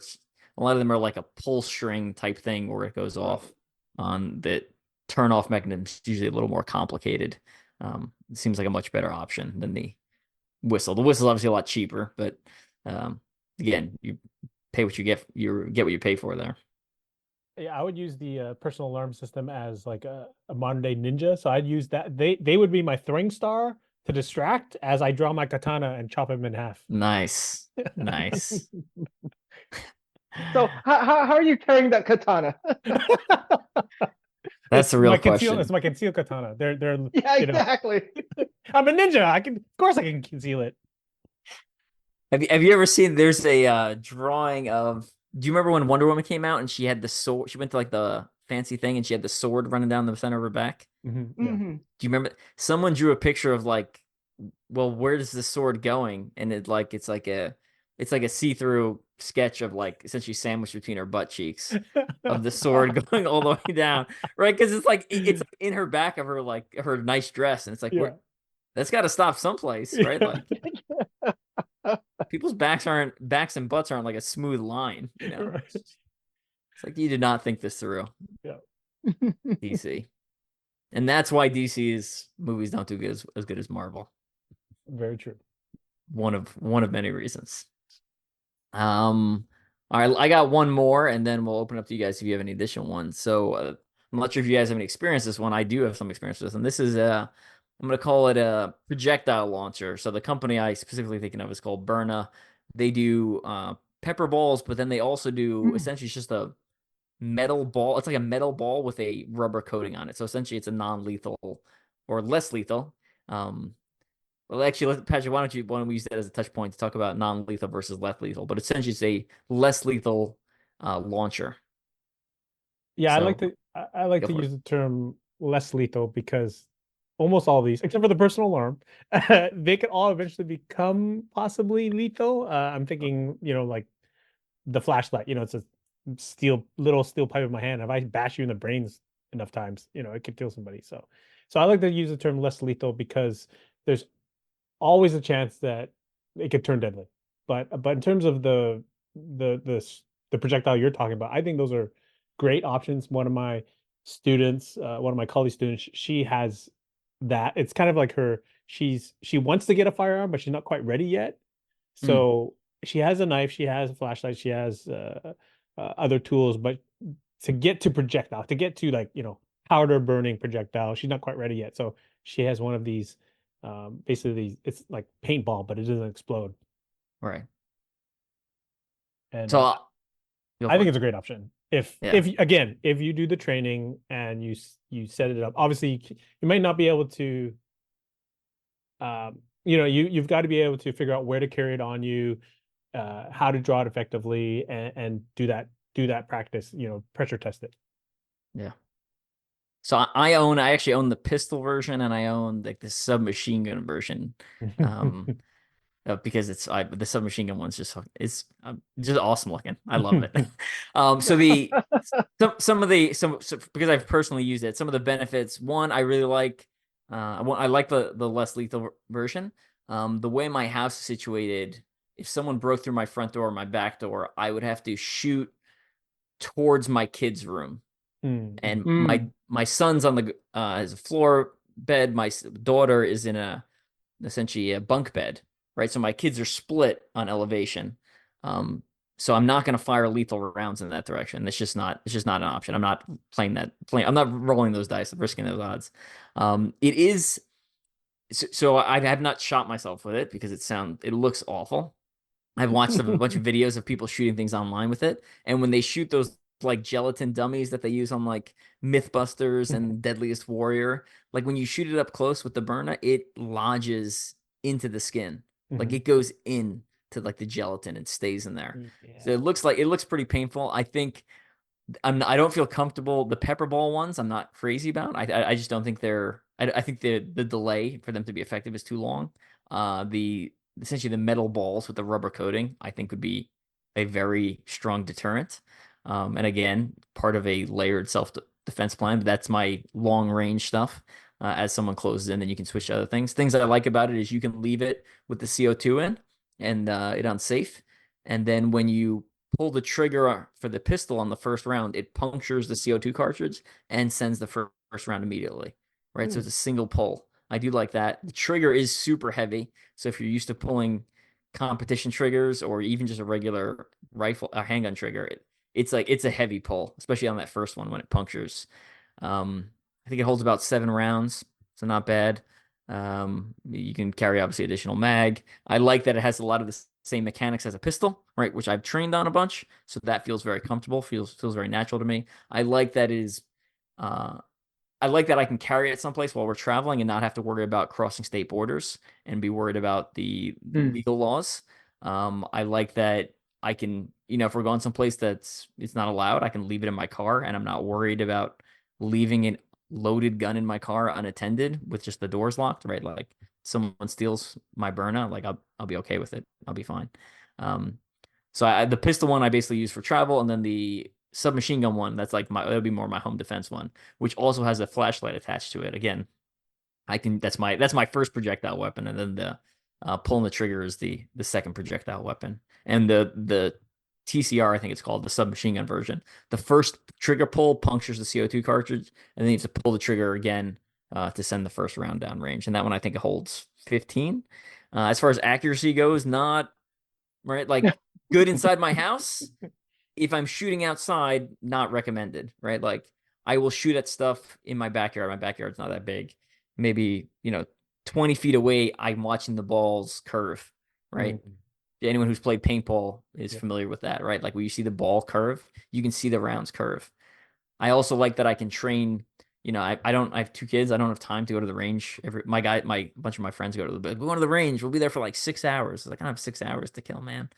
a lot of them are like a pull string type thing where it goes off on that turn off mechanism is usually a little more complicated. It seems like a much better option than the whistle. The whistle is obviously a lot cheaper, but again, you pay what you get. You get what you pay for there. Yeah, I would use the personal alarm system as like a modern day ninja. So I'd use that. They would be my throwing star to distract as I draw my katana and chop him in half. Nice, nice. So how are you carrying that katana? That's the real question. It's my concealed katana. They're Yeah, you know, exactly. I'm a ninja. Of course I can conceal it. Have you ever seen? There's a drawing of. Do you remember when Wonder Woman came out and she had the sword? She went to like the fancy thing and she had the sword running down the center of her back. Mm-hmm. Yeah. Mhm. Do you remember? Someone drew a picture of like, well, where is the sword going? And it's like a see-through sketch of like essentially sandwiched between her butt cheeks of the sword going all the way down, right? Because it's in her back of her like her nice dress, and it's like Yeah. where that's got to stop someplace, right? Yeah. Like people's backs and butts aren't like a smooth line, you know. Right. It's like you did not think this through, Yeah. DC, and that's why DC's movies don't do as good as Marvel. Very true. One of many reasons. All right, I got one more, and then we'll open up to you guys if you have any additional ones. So I'm not sure if you guys have any experience with this one. I do have some experience with this, and this is I'm gonna call it a projectile launcher. So the company I specifically thinking of is called Byrna. They do pepper balls, but then they also do essentially it's just a metal ball. It's like a metal ball with a rubber coating on it. So essentially, it's a non-lethal or less lethal. Well, actually, Patrick, why don't we use that as a touch point to talk about non-lethal versus less lethal? But essentially, it's a less lethal launcher. Yeah, So I like go to for it. use the term less lethal because almost all of these, except for the personal alarm, they could all eventually become possibly lethal. I'm thinking, like the flashlight, it's a little steel pipe in my hand. If I bash you in the brains enough times, it could kill somebody. So I like to use the term less lethal because there's always a chance that it could turn deadly. But in terms of the the projectile you're talking about, I think those are great options. One of my students, one of my college students, she has that. It's kind of like she wants to get a firearm, but she's not quite ready yet. So she has a knife, she has a flashlight, she has other tools, but to get to projectile, to get to like powder burning projectile, she's not quite ready yet. So she has one of these. Basically, it's like paintball, but it doesn't explode. Right. And So I think it's a great option. If Yeah. if you do the training and you set it up, obviously you might not be able to. You've got to be able to figure out where to carry it on you, how to draw it effectively, and do that practice. Pressure test it. Yeah. So I actually own the pistol version, and I own like the submachine gun version. Because the submachine gun one's just just awesome looking. I love it. So because I've personally used it, some of the benefits. One, I really like. I like the less lethal version. The way my house is situated, if someone broke through my front door or my back door, I would have to shoot towards my kid's room, and my son's on the has a floor bed. My daughter is in essentially a bunk bed, right? So my kids are split on elevation. So I'm not going to fire lethal rounds in that direction. It's just not an option. I'm not I'm not rolling those dice, risking those odds. It is. So I have not shot myself with it because it looks awful. I've watched a bunch of videos of people shooting things online with it, and when they shoot those like gelatin dummies that they use on like Mythbusters and Deadliest Warrior, like when you shoot it up close with the Byrna, it lodges into the skin, like it goes in to like the gelatin and stays in there. Yeah. So it looks pretty painful. I think I don't feel comfortable. The pepper ball ones, I'm not crazy about. I just don't think I think the delay for them to be effective is too long. Essentially the metal balls with the rubber coating, I think would be a very strong deterrent. And again, part of a layered self-defense plan. But that's my long range stuff. As someone closes in, then you can switch to other things. Things that I like about it is you can leave it with the CO2 in and it unsafe. And then when you pull the trigger for the pistol on the first round, it punctures the CO2 cartridge and sends the first round immediately. Right. So it's a single pull. I do like that. The trigger is super heavy. So if you're used to pulling competition triggers or even just a regular rifle, a handgun trigger, it's a heavy pull, especially on that first one when it punctures. I think it holds about 7 rounds, so not bad. You can carry obviously additional mag. I like that it has a lot of the same mechanics as a pistol, right? Which I've trained on a bunch, so that feels very comfortable, feels very natural to me. I like that I can carry it someplace while we're traveling and not have to worry about crossing state borders and be worried about the legal laws. I like that I can, if we're going someplace it's not allowed, I can leave it in my car and I'm not worried about leaving a loaded gun in my car unattended with just the doors locked, right? Like someone steals my Byrna, like I'll be okay with it. I'll be fine. So the pistol one I basically use for travel, and then the submachine gun one, that'll be more my home defense one, which also has a flashlight attached to it. Again, that's my first projectile weapon, and then the pulling the trigger is the second projectile weapon. And the TCR, I think it's called, the submachine gun version. The first trigger pull punctures the CO2 cartridge, and then you have to pull the trigger again to send the first round down range. And that one I think it holds 15. As far as accuracy goes, not right, like good inside my house. If I'm shooting outside, not recommended, right? Like I will shoot at stuff in my backyard. My backyard's not that big. Maybe, 20 feet away, I'm watching the balls curve, right? Anyone who's played paintball is familiar with that, right? Like when you see the ball curve, you can see the rounds curve. I also like that I can train, I have 2 kids. I don't have time to go to the range. My bunch of my friends go to we're going to the range. We'll be there for like 6 hours. Like I don't have 6 hours to kill, man.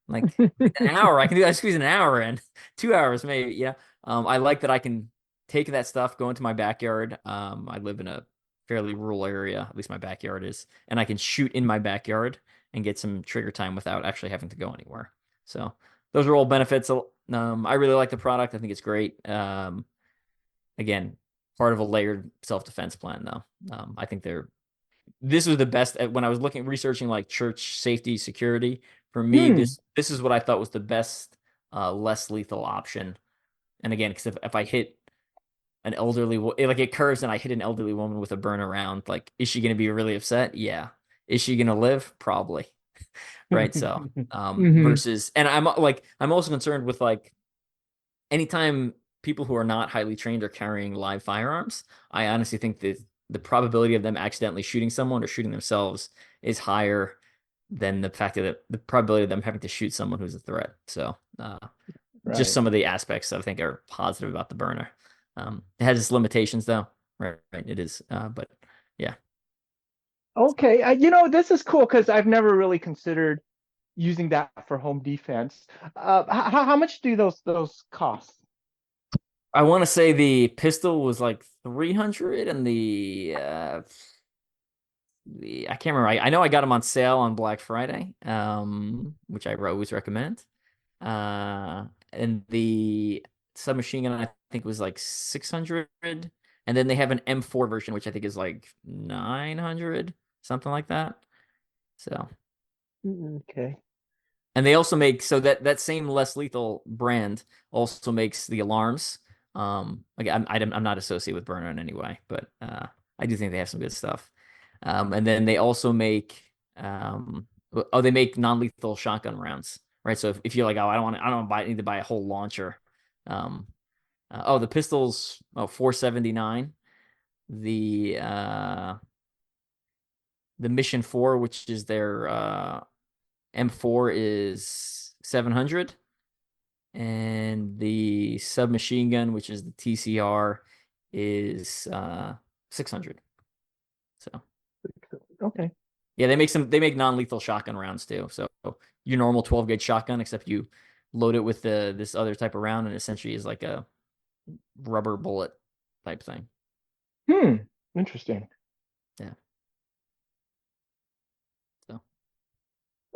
Like an hour, I squeeze an hour in, 2 hours maybe. Yeah. I like that I can take that stuff, go into my backyard. I live in a fairly rural area, at least my backyard is, and I can shoot in my backyard and get some trigger time without actually having to go anywhere. So those are all benefits. I really like the product. I think it's great. Again, part of a layered self-defense plan though. I think this was the best when I was researching like church safety security. For me, this is what I thought was the best, less lethal option. And again, because if I hit an elderly, like it curves and I hit an elderly woman with a Byrna round, like, is she going to be really upset? Yeah. Is she going to live? Probably. Right. So, versus, and I'm also concerned with like, anytime people who are not highly trained are carrying live firearms, I honestly think that the probability of them accidentally shooting someone or shooting themselves is higher than the fact that the probability of them having to shoot someone who's a threat. So, just some of the aspects I think are positive about the Byrna. It has its limitations though, right? It is, but yeah. Okay, this is cool because I've never really considered using that for home defense. How much do those cost? I want to say the pistol was like 300, and I can't remember. I know I got them on sale on Black Friday, which I always recommend. And the submachine gun I think was like 600, and then they have an M4 version which I think is like 900, something like that. So okay. And they also make, so that same less lethal brand also makes the alarms. Like I'm not associated with Byrna in any way, but I do think they have some good stuff. And then they also make they make non-lethal shotgun rounds, right? So if you're like, oh, I don't need to buy a whole launcher. The pistol's $479. The Mission 4, which is their M4, is 700, and the submachine gun, which is the TCR, is 600. So okay. Yeah, they make non-lethal shotgun rounds too. So your normal 12 gauge shotgun, except you load it with this other type of round, and essentially is like a rubber bullet type thing. Interesting. Yeah. So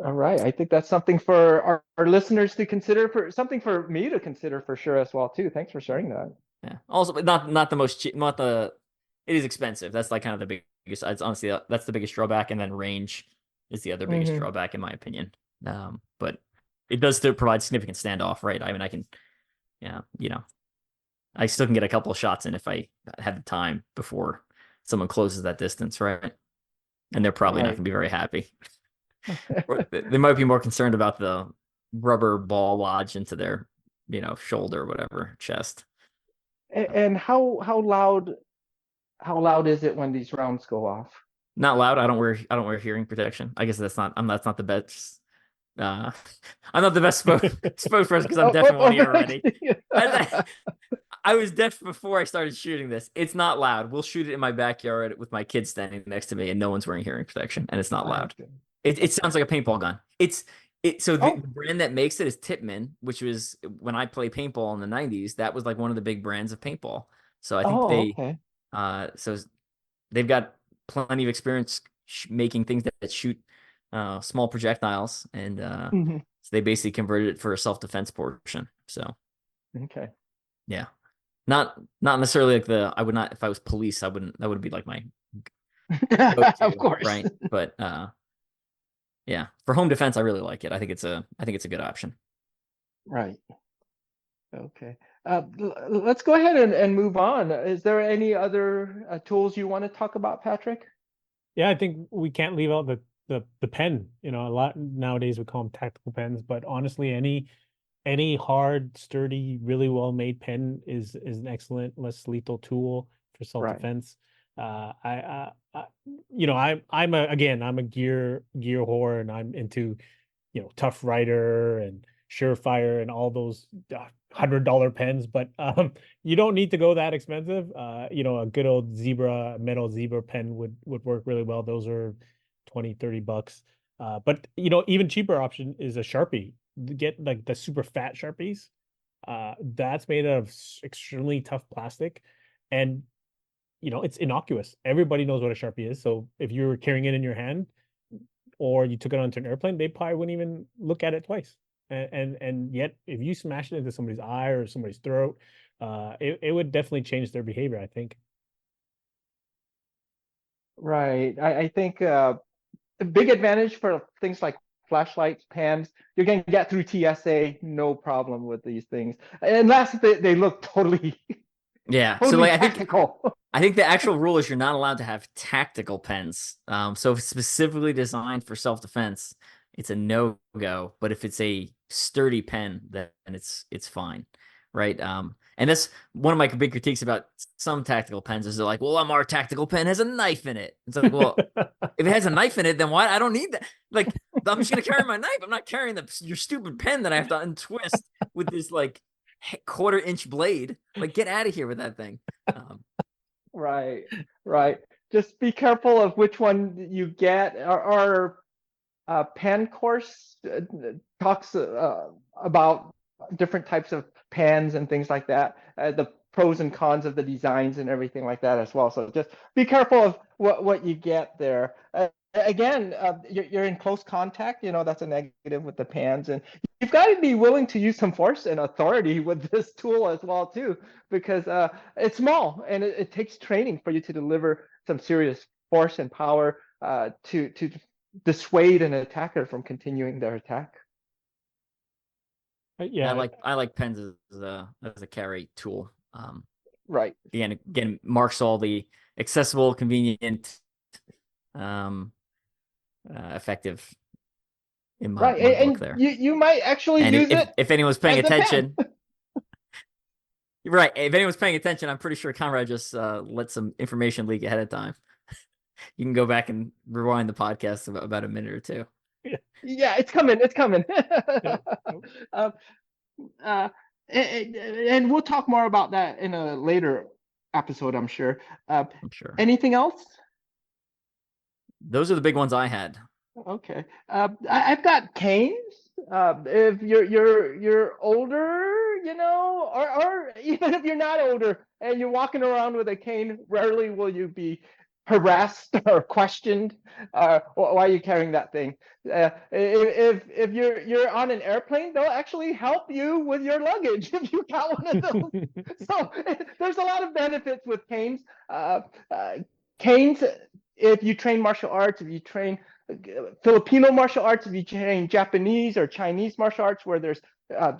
all right, I think that's something for our listeners to consider, for something for me to consider for sure as well too. Thanks for sharing that. yeah. Also, but not the most cheap, it is expensive. That's like kind of the biggest. It's honestly that's the biggest drawback, and then range is the other biggest drawback in my opinion. But it does still provide significant standoff, right? I mean, I can, I still can get a couple of shots in if I have the time before someone closes that distance, right? And they're probably not going to be very happy. Or they might be more concerned about the rubber ball lodge into their, shoulder, or whatever, chest. And how loud is it when these rounds go off? Not loud. I don't wear hearing protection. I guess that's not the best. Uh, I'm not the best spokesperson because I'm deaf in one ear already. I was deaf before I started shooting this. It's not loud. We'll shoot it in my backyard with my kids standing next to me, and no one's wearing hearing protection, and it's not loud. It sounds like a paintball gun. So the brand that makes it is Tipman, which was when I played paintball in the 90s. That was like one of the big brands of paintball. So I think so they've got plenty of experience making things that shoot small projectiles, and so they basically converted it for a self-defense portion. So okay, yeah, not necessarily like I would not, if I was police, that would be like my of course, right? But yeah, for home defense, I really like it. I think it's a good option. Right. Okay. Let's go ahead and move on. Is there any other tools you want to talk about, Patrick? Yeah, I think we can't leave out the pen. A lot nowadays we call them tactical pens, but honestly, any hard, sturdy, really well made pen is an excellent, less lethal tool for self-defense. I'm a gear whore, and I'm into Tough Rider and Surefire and all those $100 pens, but you don't need to go that expensive. A good old metal zebra pen would work really well. Those are 20-30 bucks. But even cheaper option is a Sharpie. Get like the super fat Sharpies. That's made out of extremely tough plastic, and it's innocuous. Everybody knows what a Sharpie is. So if you're carrying it in your hand, or you took it onto an airplane, they probably wouldn't even look at it twice. And yet, if you smash it into somebody's eye or somebody's throat, it would definitely change their behavior, I think. Right. I think the big advantage for things like flashlights, pans, you're going to get through TSA, no problem with these things, unless they look totally so like tactical. I think the actual rule is you're not allowed to have tactical pens. So if it's specifically designed for self-defense, it's a no-go. But if it's a sturdy pen, then it's fine, right? And that's one of my big critiques about some tactical pens is they're like, well, our tactical pen has a knife in it. It's like, well, if it has a knife in it, then why? I don't need that. Like, I'm just gonna carry my knife. I'm not carrying your stupid pen that I have to untwist with this like quarter-inch blade. Like, get out of here with that thing. Right. Just be careful of which one you get. Our pen course talks about different types of pens and things like that, the pros and cons of the designs and everything like that as well. So just be careful of what you get there. Again, you're in close contact, that's a negative with the pans, and you've got to be willing to use some force and authority with this tool as well too, because it's small and it takes training for you to deliver some serious force and power to dissuade an attacker from continuing their attack. Yeah, I like pens as a carry tool. Right. Again, marks all the accessible, convenient, effective in my book there. You might actually use it. If anyone's paying attention, right? If anyone's paying attention, I'm pretty sure Conrad just let some information leak ahead of time. You can go back and rewind the podcast about a minute or two. Yeah, it's coming. And we'll talk more about that in a later episode, I'm sure. I'm sure. Anything else? Those are the big ones I had. Okay. I've got canes. If you're older, or even if you're not older and you're walking around with a cane, rarely will you be harassed or questioned. Why are you carrying that thing? If you're on an airplane, they'll actually help you with your luggage if you got one of those. So there's a lot of benefits with canes. Canes, if you train martial arts, if you train Filipino martial arts, if you train Japanese or Chinese martial arts where there's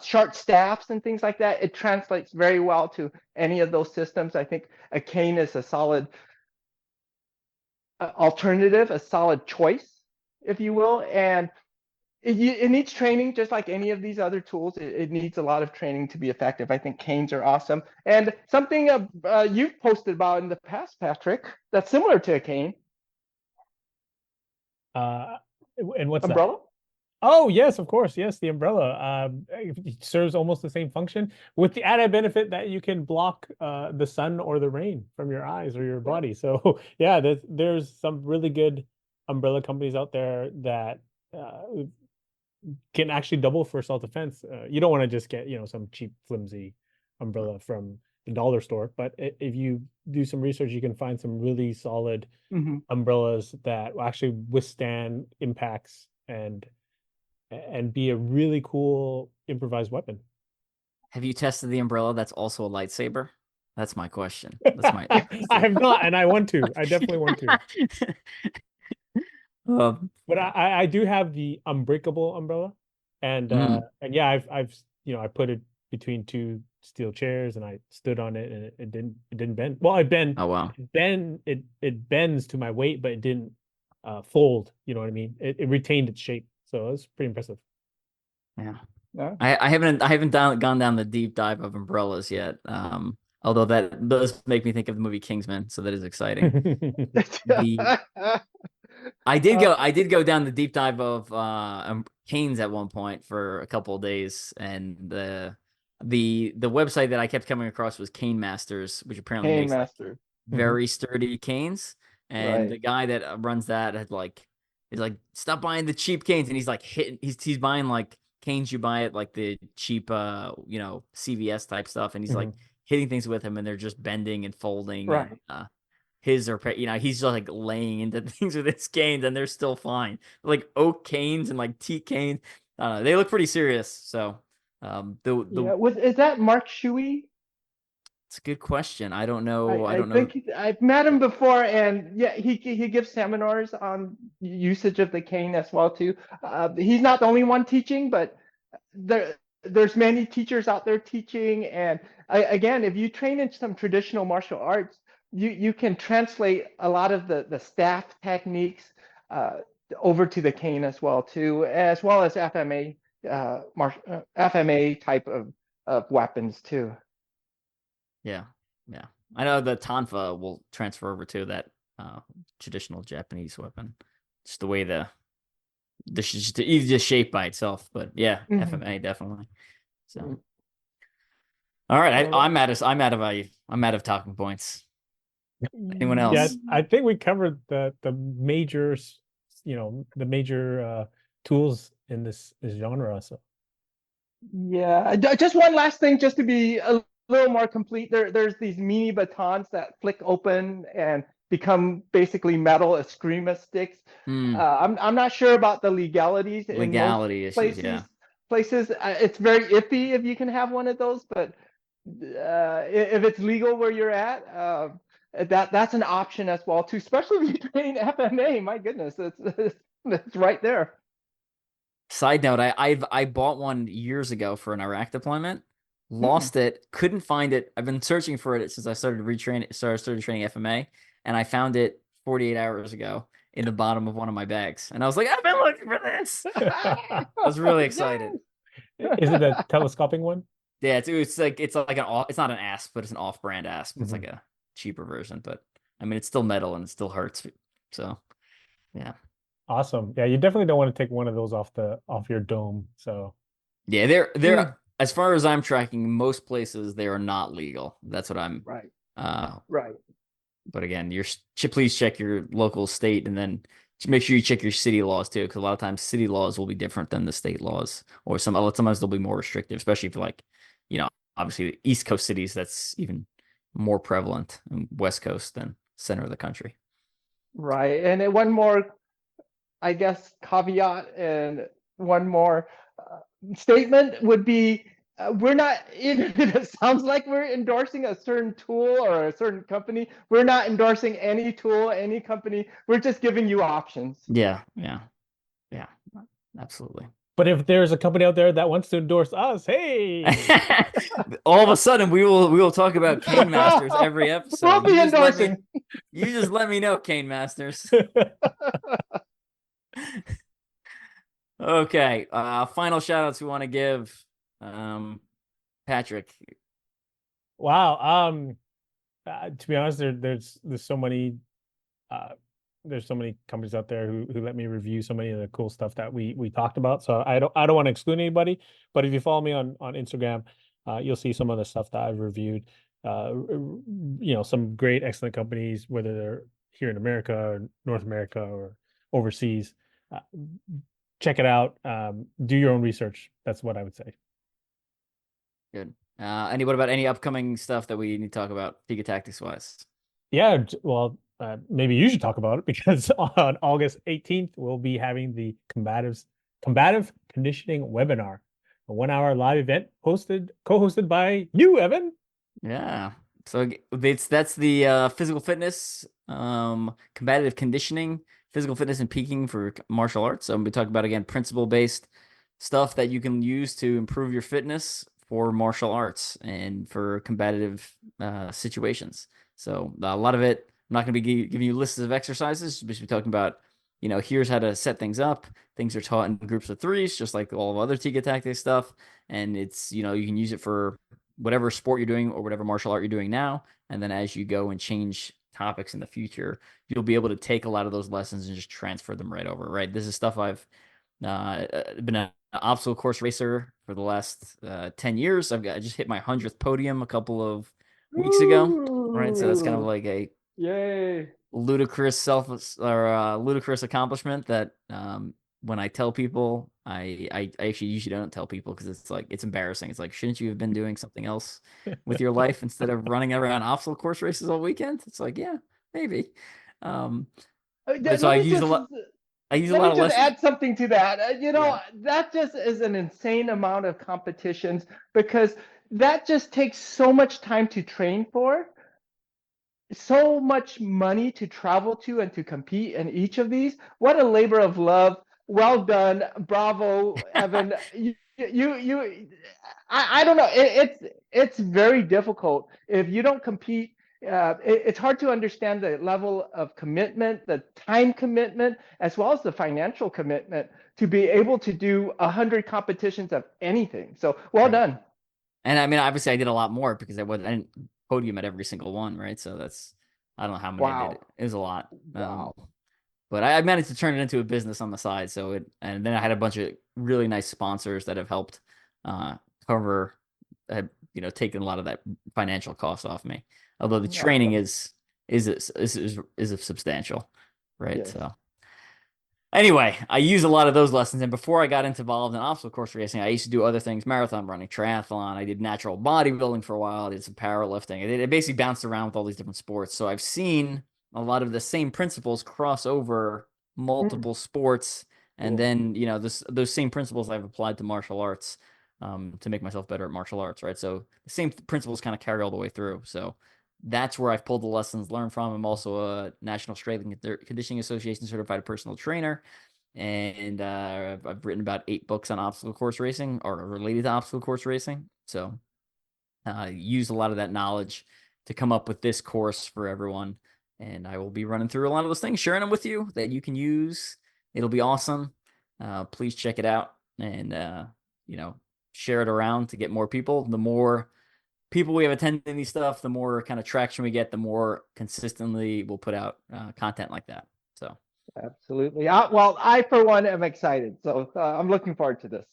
sharp staffs and things like that, it translates very well to any of those systems. I think a cane is a solid alternative, a solid choice. if you will, and it needs training, just like any of these other tools. It needs a lot of training to be effective. I think canes are awesome. And something you've posted about in the past, Patrick, that's similar to a cane. And what's Umbrella? that? Oh, yes, of course. Yes, the umbrella. It serves almost the same function with the added benefit that you can block the sun or the rain from your eyes or your body. So yeah, there's some really good umbrella companies out there that can actually double for self-defense. You don't want to just get, some cheap, flimsy umbrella from the dollar store, but if you do some research, you can find some really solid umbrellas that will actually withstand impacts and be a really cool improvised weapon. Have you tested the umbrella that's also a lightsaber? That's my question. That's my I have not, and I want to. I definitely want to. But I do have the unbreakable umbrella, and yeah, I've I put it between two steel chairs and I stood on it and it didn't bend. Well, it bent. Oh wow. It bends to my weight, but it didn't fold. You know what I mean? It retained its shape, so it was pretty impressive. Yeah. I haven't gone down the deep dive of umbrellas yet. Although that does make me think of the movie Kingsman, so that is exciting. I did go down the deep dive of canes at one point for a couple of days, and the website that I kept coming across was Cane Masters, which apparently makes like very sturdy canes. And the guy that runs that is like, stop buying the cheap canes, and he's like he's buying like canes you buy at like the cheap CVS type stuff, and he's like hitting things with him, and they're just bending and folding. Right. And, he's just like laying into things with his canes, and they're still fine. Like oak canes and like teak canes. They look pretty serious. So, is that Mark Shuey? It's a good question. I don't know. I don't think I've met him before, and yeah, he gives seminars on usage of the cane as well too. He's not the only one teaching, but there's many teachers out there teaching. And again, if you train in some traditional martial arts, you can translate a lot of the staff techniques over to the cane as well too, as well as FMA FMA type of weapons too. Yeah. I know the Tonfa will transfer over to that traditional Japanese weapon. Just the way just shape by itself, but yeah, FMA definitely. So, all right, I'm out of talking points. Anyone else? Yeah, I think we covered the major, tools in this genre. So, yeah, just one last thing, just to be a little more complete. There's these mini batons that flick open and become basically metal eskrima sticks. I'm not sure about the legalities in most issues, places. It's very iffy if you can have one of those, but if it's legal where you're at, that's an option as well too, especially if you train FMA. My goodness, it's right there. Side note, I bought one years ago for an Iraq deployment. Lost it, couldn't find it. I've been searching for it since I started training FMA, and I found it 48 hours ago in the bottom of one of my bags. And I was like, I've been looking for this. I was really excited. Is it a telescoping one? Yeah, it's like it's not an ASP, but it's an off-brand ASP. It's like a cheaper version, but I mean it's still metal and it still hurts. So yeah. Awesome. Yeah, you definitely don't want to take one of those off your dome. So yeah, they're as far as I'm tracking, most places they are not legal. That's what I'm right. But again, please check your local state, and then make sure you check your city laws too, because a lot of times city laws will be different than the state laws, or sometimes they'll be more restrictive, especially for like, obviously the East Coast cities. That's even more prevalent, and West Coast than center of the country. Right, and one more, I guess, caveat, and one more statement would be, we're not, even if it sounds like we're endorsing a certain tool or a certain company, we're not endorsing any tool, any company. We're just giving you options. Yeah, absolutely. But if there's a company out there that wants to endorse us, hey, all of a sudden we will talk about Cane Masters every episode. We'll be endorsing. You just let me know, Cane Masters. Okay. Final shout outs we want to give. Patrick. Wow. To be honest, there's so many uh there's so many companies out there who let me review so many of the cool stuff that we talked about. So I don't want to exclude anybody, but if you follow me on Instagram, you'll see some of the stuff that I've reviewed. Some great, excellent companies, whether they're here in America or North America or overseas. Uh, Check it out. Do your own research. That's what I would say. Good. What about any upcoming stuff that we need to talk about, Tiga Tactics wise? Yeah, well, maybe you should talk about it because on August 18th, we'll be having the combative conditioning webinar, a 1 hour live event co-hosted by you, Evan. Yeah. So that's the physical fitness, combative conditioning, physical fitness and peaking for martial arts. So I'm gonna be talking about again principle-based stuff that you can use to improve your fitness for martial arts and for combative situations. So a lot of it, I'm not gonna be giving you lists of exercises. Just be talking about, here's how to set things up. Things are taught in groups of threes, just like all of other Tiga Tactics stuff. And it's, you can use it for whatever sport you're doing or whatever martial art you're doing now. And then as you go and change topics in the future, you'll be able to take a lot of those lessons and just transfer them right over, right? This is stuff I've been an obstacle course racer for the last 10 years. I just hit my 100th podium a couple of weeks ago, right? So that's kind of like a Yay. ludicrous ludicrous accomplishment that when I tell people, I actually usually don't tell people because it's embarrassing. It's like, shouldn't you have been doing something else with your life instead of running around obstacle course races all weekend? It's like, yeah, maybe. But so Let me just I use a let lot me of just lessons. add something to that. Yeah. That just is an insane amount of competitions because that just takes so much time to train for, so much money to travel to and to compete in each of these. What a labor of love. Well done. Bravo, Evan. I don't know. It's very difficult if you don't compete. It's hard to understand the level of commitment, the time commitment, as well as the financial commitment to be able to do 100 competitions of anything. So well Right. done. And I mean, obviously I did a lot more because I didn't podium at every single one, right? So I don't know how many I did. Wow. It was a lot. Wow. But I managed to turn it into a business on the side. And then I had a bunch of really nice sponsors that have helped cover, taken a lot of that financial cost off me. Although the training Awesome. is substantial, right? Yes. So anyway, I use a lot of those lessons. And before I got involved in obstacle course racing, I used to do other things: marathon running, triathlon. I did natural bodybuilding for a while. I did some powerlifting. It basically bounced around with all these different sports. So I've seen a lot of the same principles cross over multiple sports. And Cool. then, those same principles I've applied to martial arts to make myself better at martial arts, right? So the same principles kind of carry all the way through. So that's where I've pulled the lessons learned from. I'm also a National Strength and Conditioning Association certified personal trainer. And I've written about 8 books on obstacle course racing or related to obstacle course racing. So I used a lot of that knowledge to come up with this course for everyone. And I will be running through a lot of those things, sharing them with you that you can use. It'll be awesome. Please check it out and, share it around to get more people. The more people we have attending these stuff, the more kind of traction we get, the more consistently we'll put out content like that. So Absolutely. Well, I for one am excited, so I'm looking forward to this.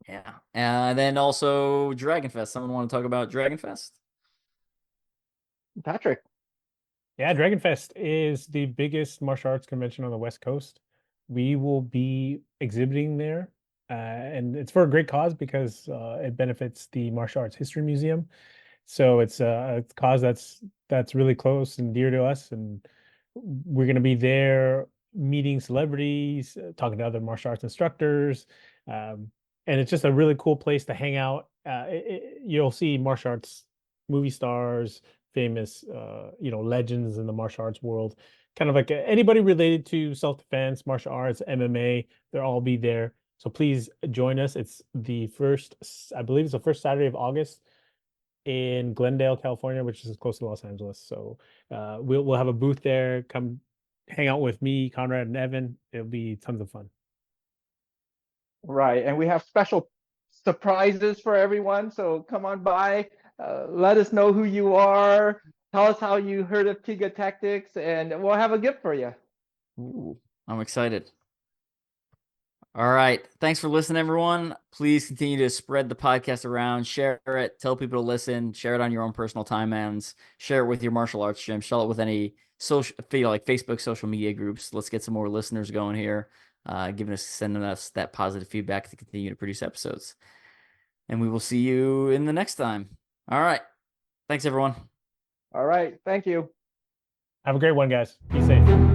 yeah, and then also Dragon Fest. Someone want to talk about Dragon Fest? Patrick. Yeah, Dragon Fest is the biggest martial arts convention on the West Coast. We will be exhibiting there, and it's for a great cause because it benefits the Martial Arts History Museum. So it's a cause that's really close and dear to us, and we're going to be there meeting celebrities, talking to other martial arts instructors, and it's just a really cool place to hang out. You'll see martial arts movie stars, famous legends in the martial arts world, kind of like anybody related to self-defense, martial arts, MMA. They'll all be there. So please join us. It's the first, I believe it's the first Saturday of August in Glendale, California, which is close to Los Angeles. So we'll have a booth there. Come hang out with me, Conrad, and Evan. It'll be tons of fun. Right, and we have special surprises for everyone. So come on by, let us know who you are, tell us how you heard of Tiga Tactics, and we'll have a gift for you. Ooh, I'm excited. All right. Thanks for listening, everyone. Please continue to spread the podcast around, share it, tell people to listen, share it on your own personal timelines, share it with your martial arts gym, share it with any social, like Facebook social media groups. Let's get some more listeners going here, sending us that positive feedback to continue to produce episodes. And we will see you in the next time. All right. Thanks, everyone. All right, thank you. Have a great one, guys. Be safe.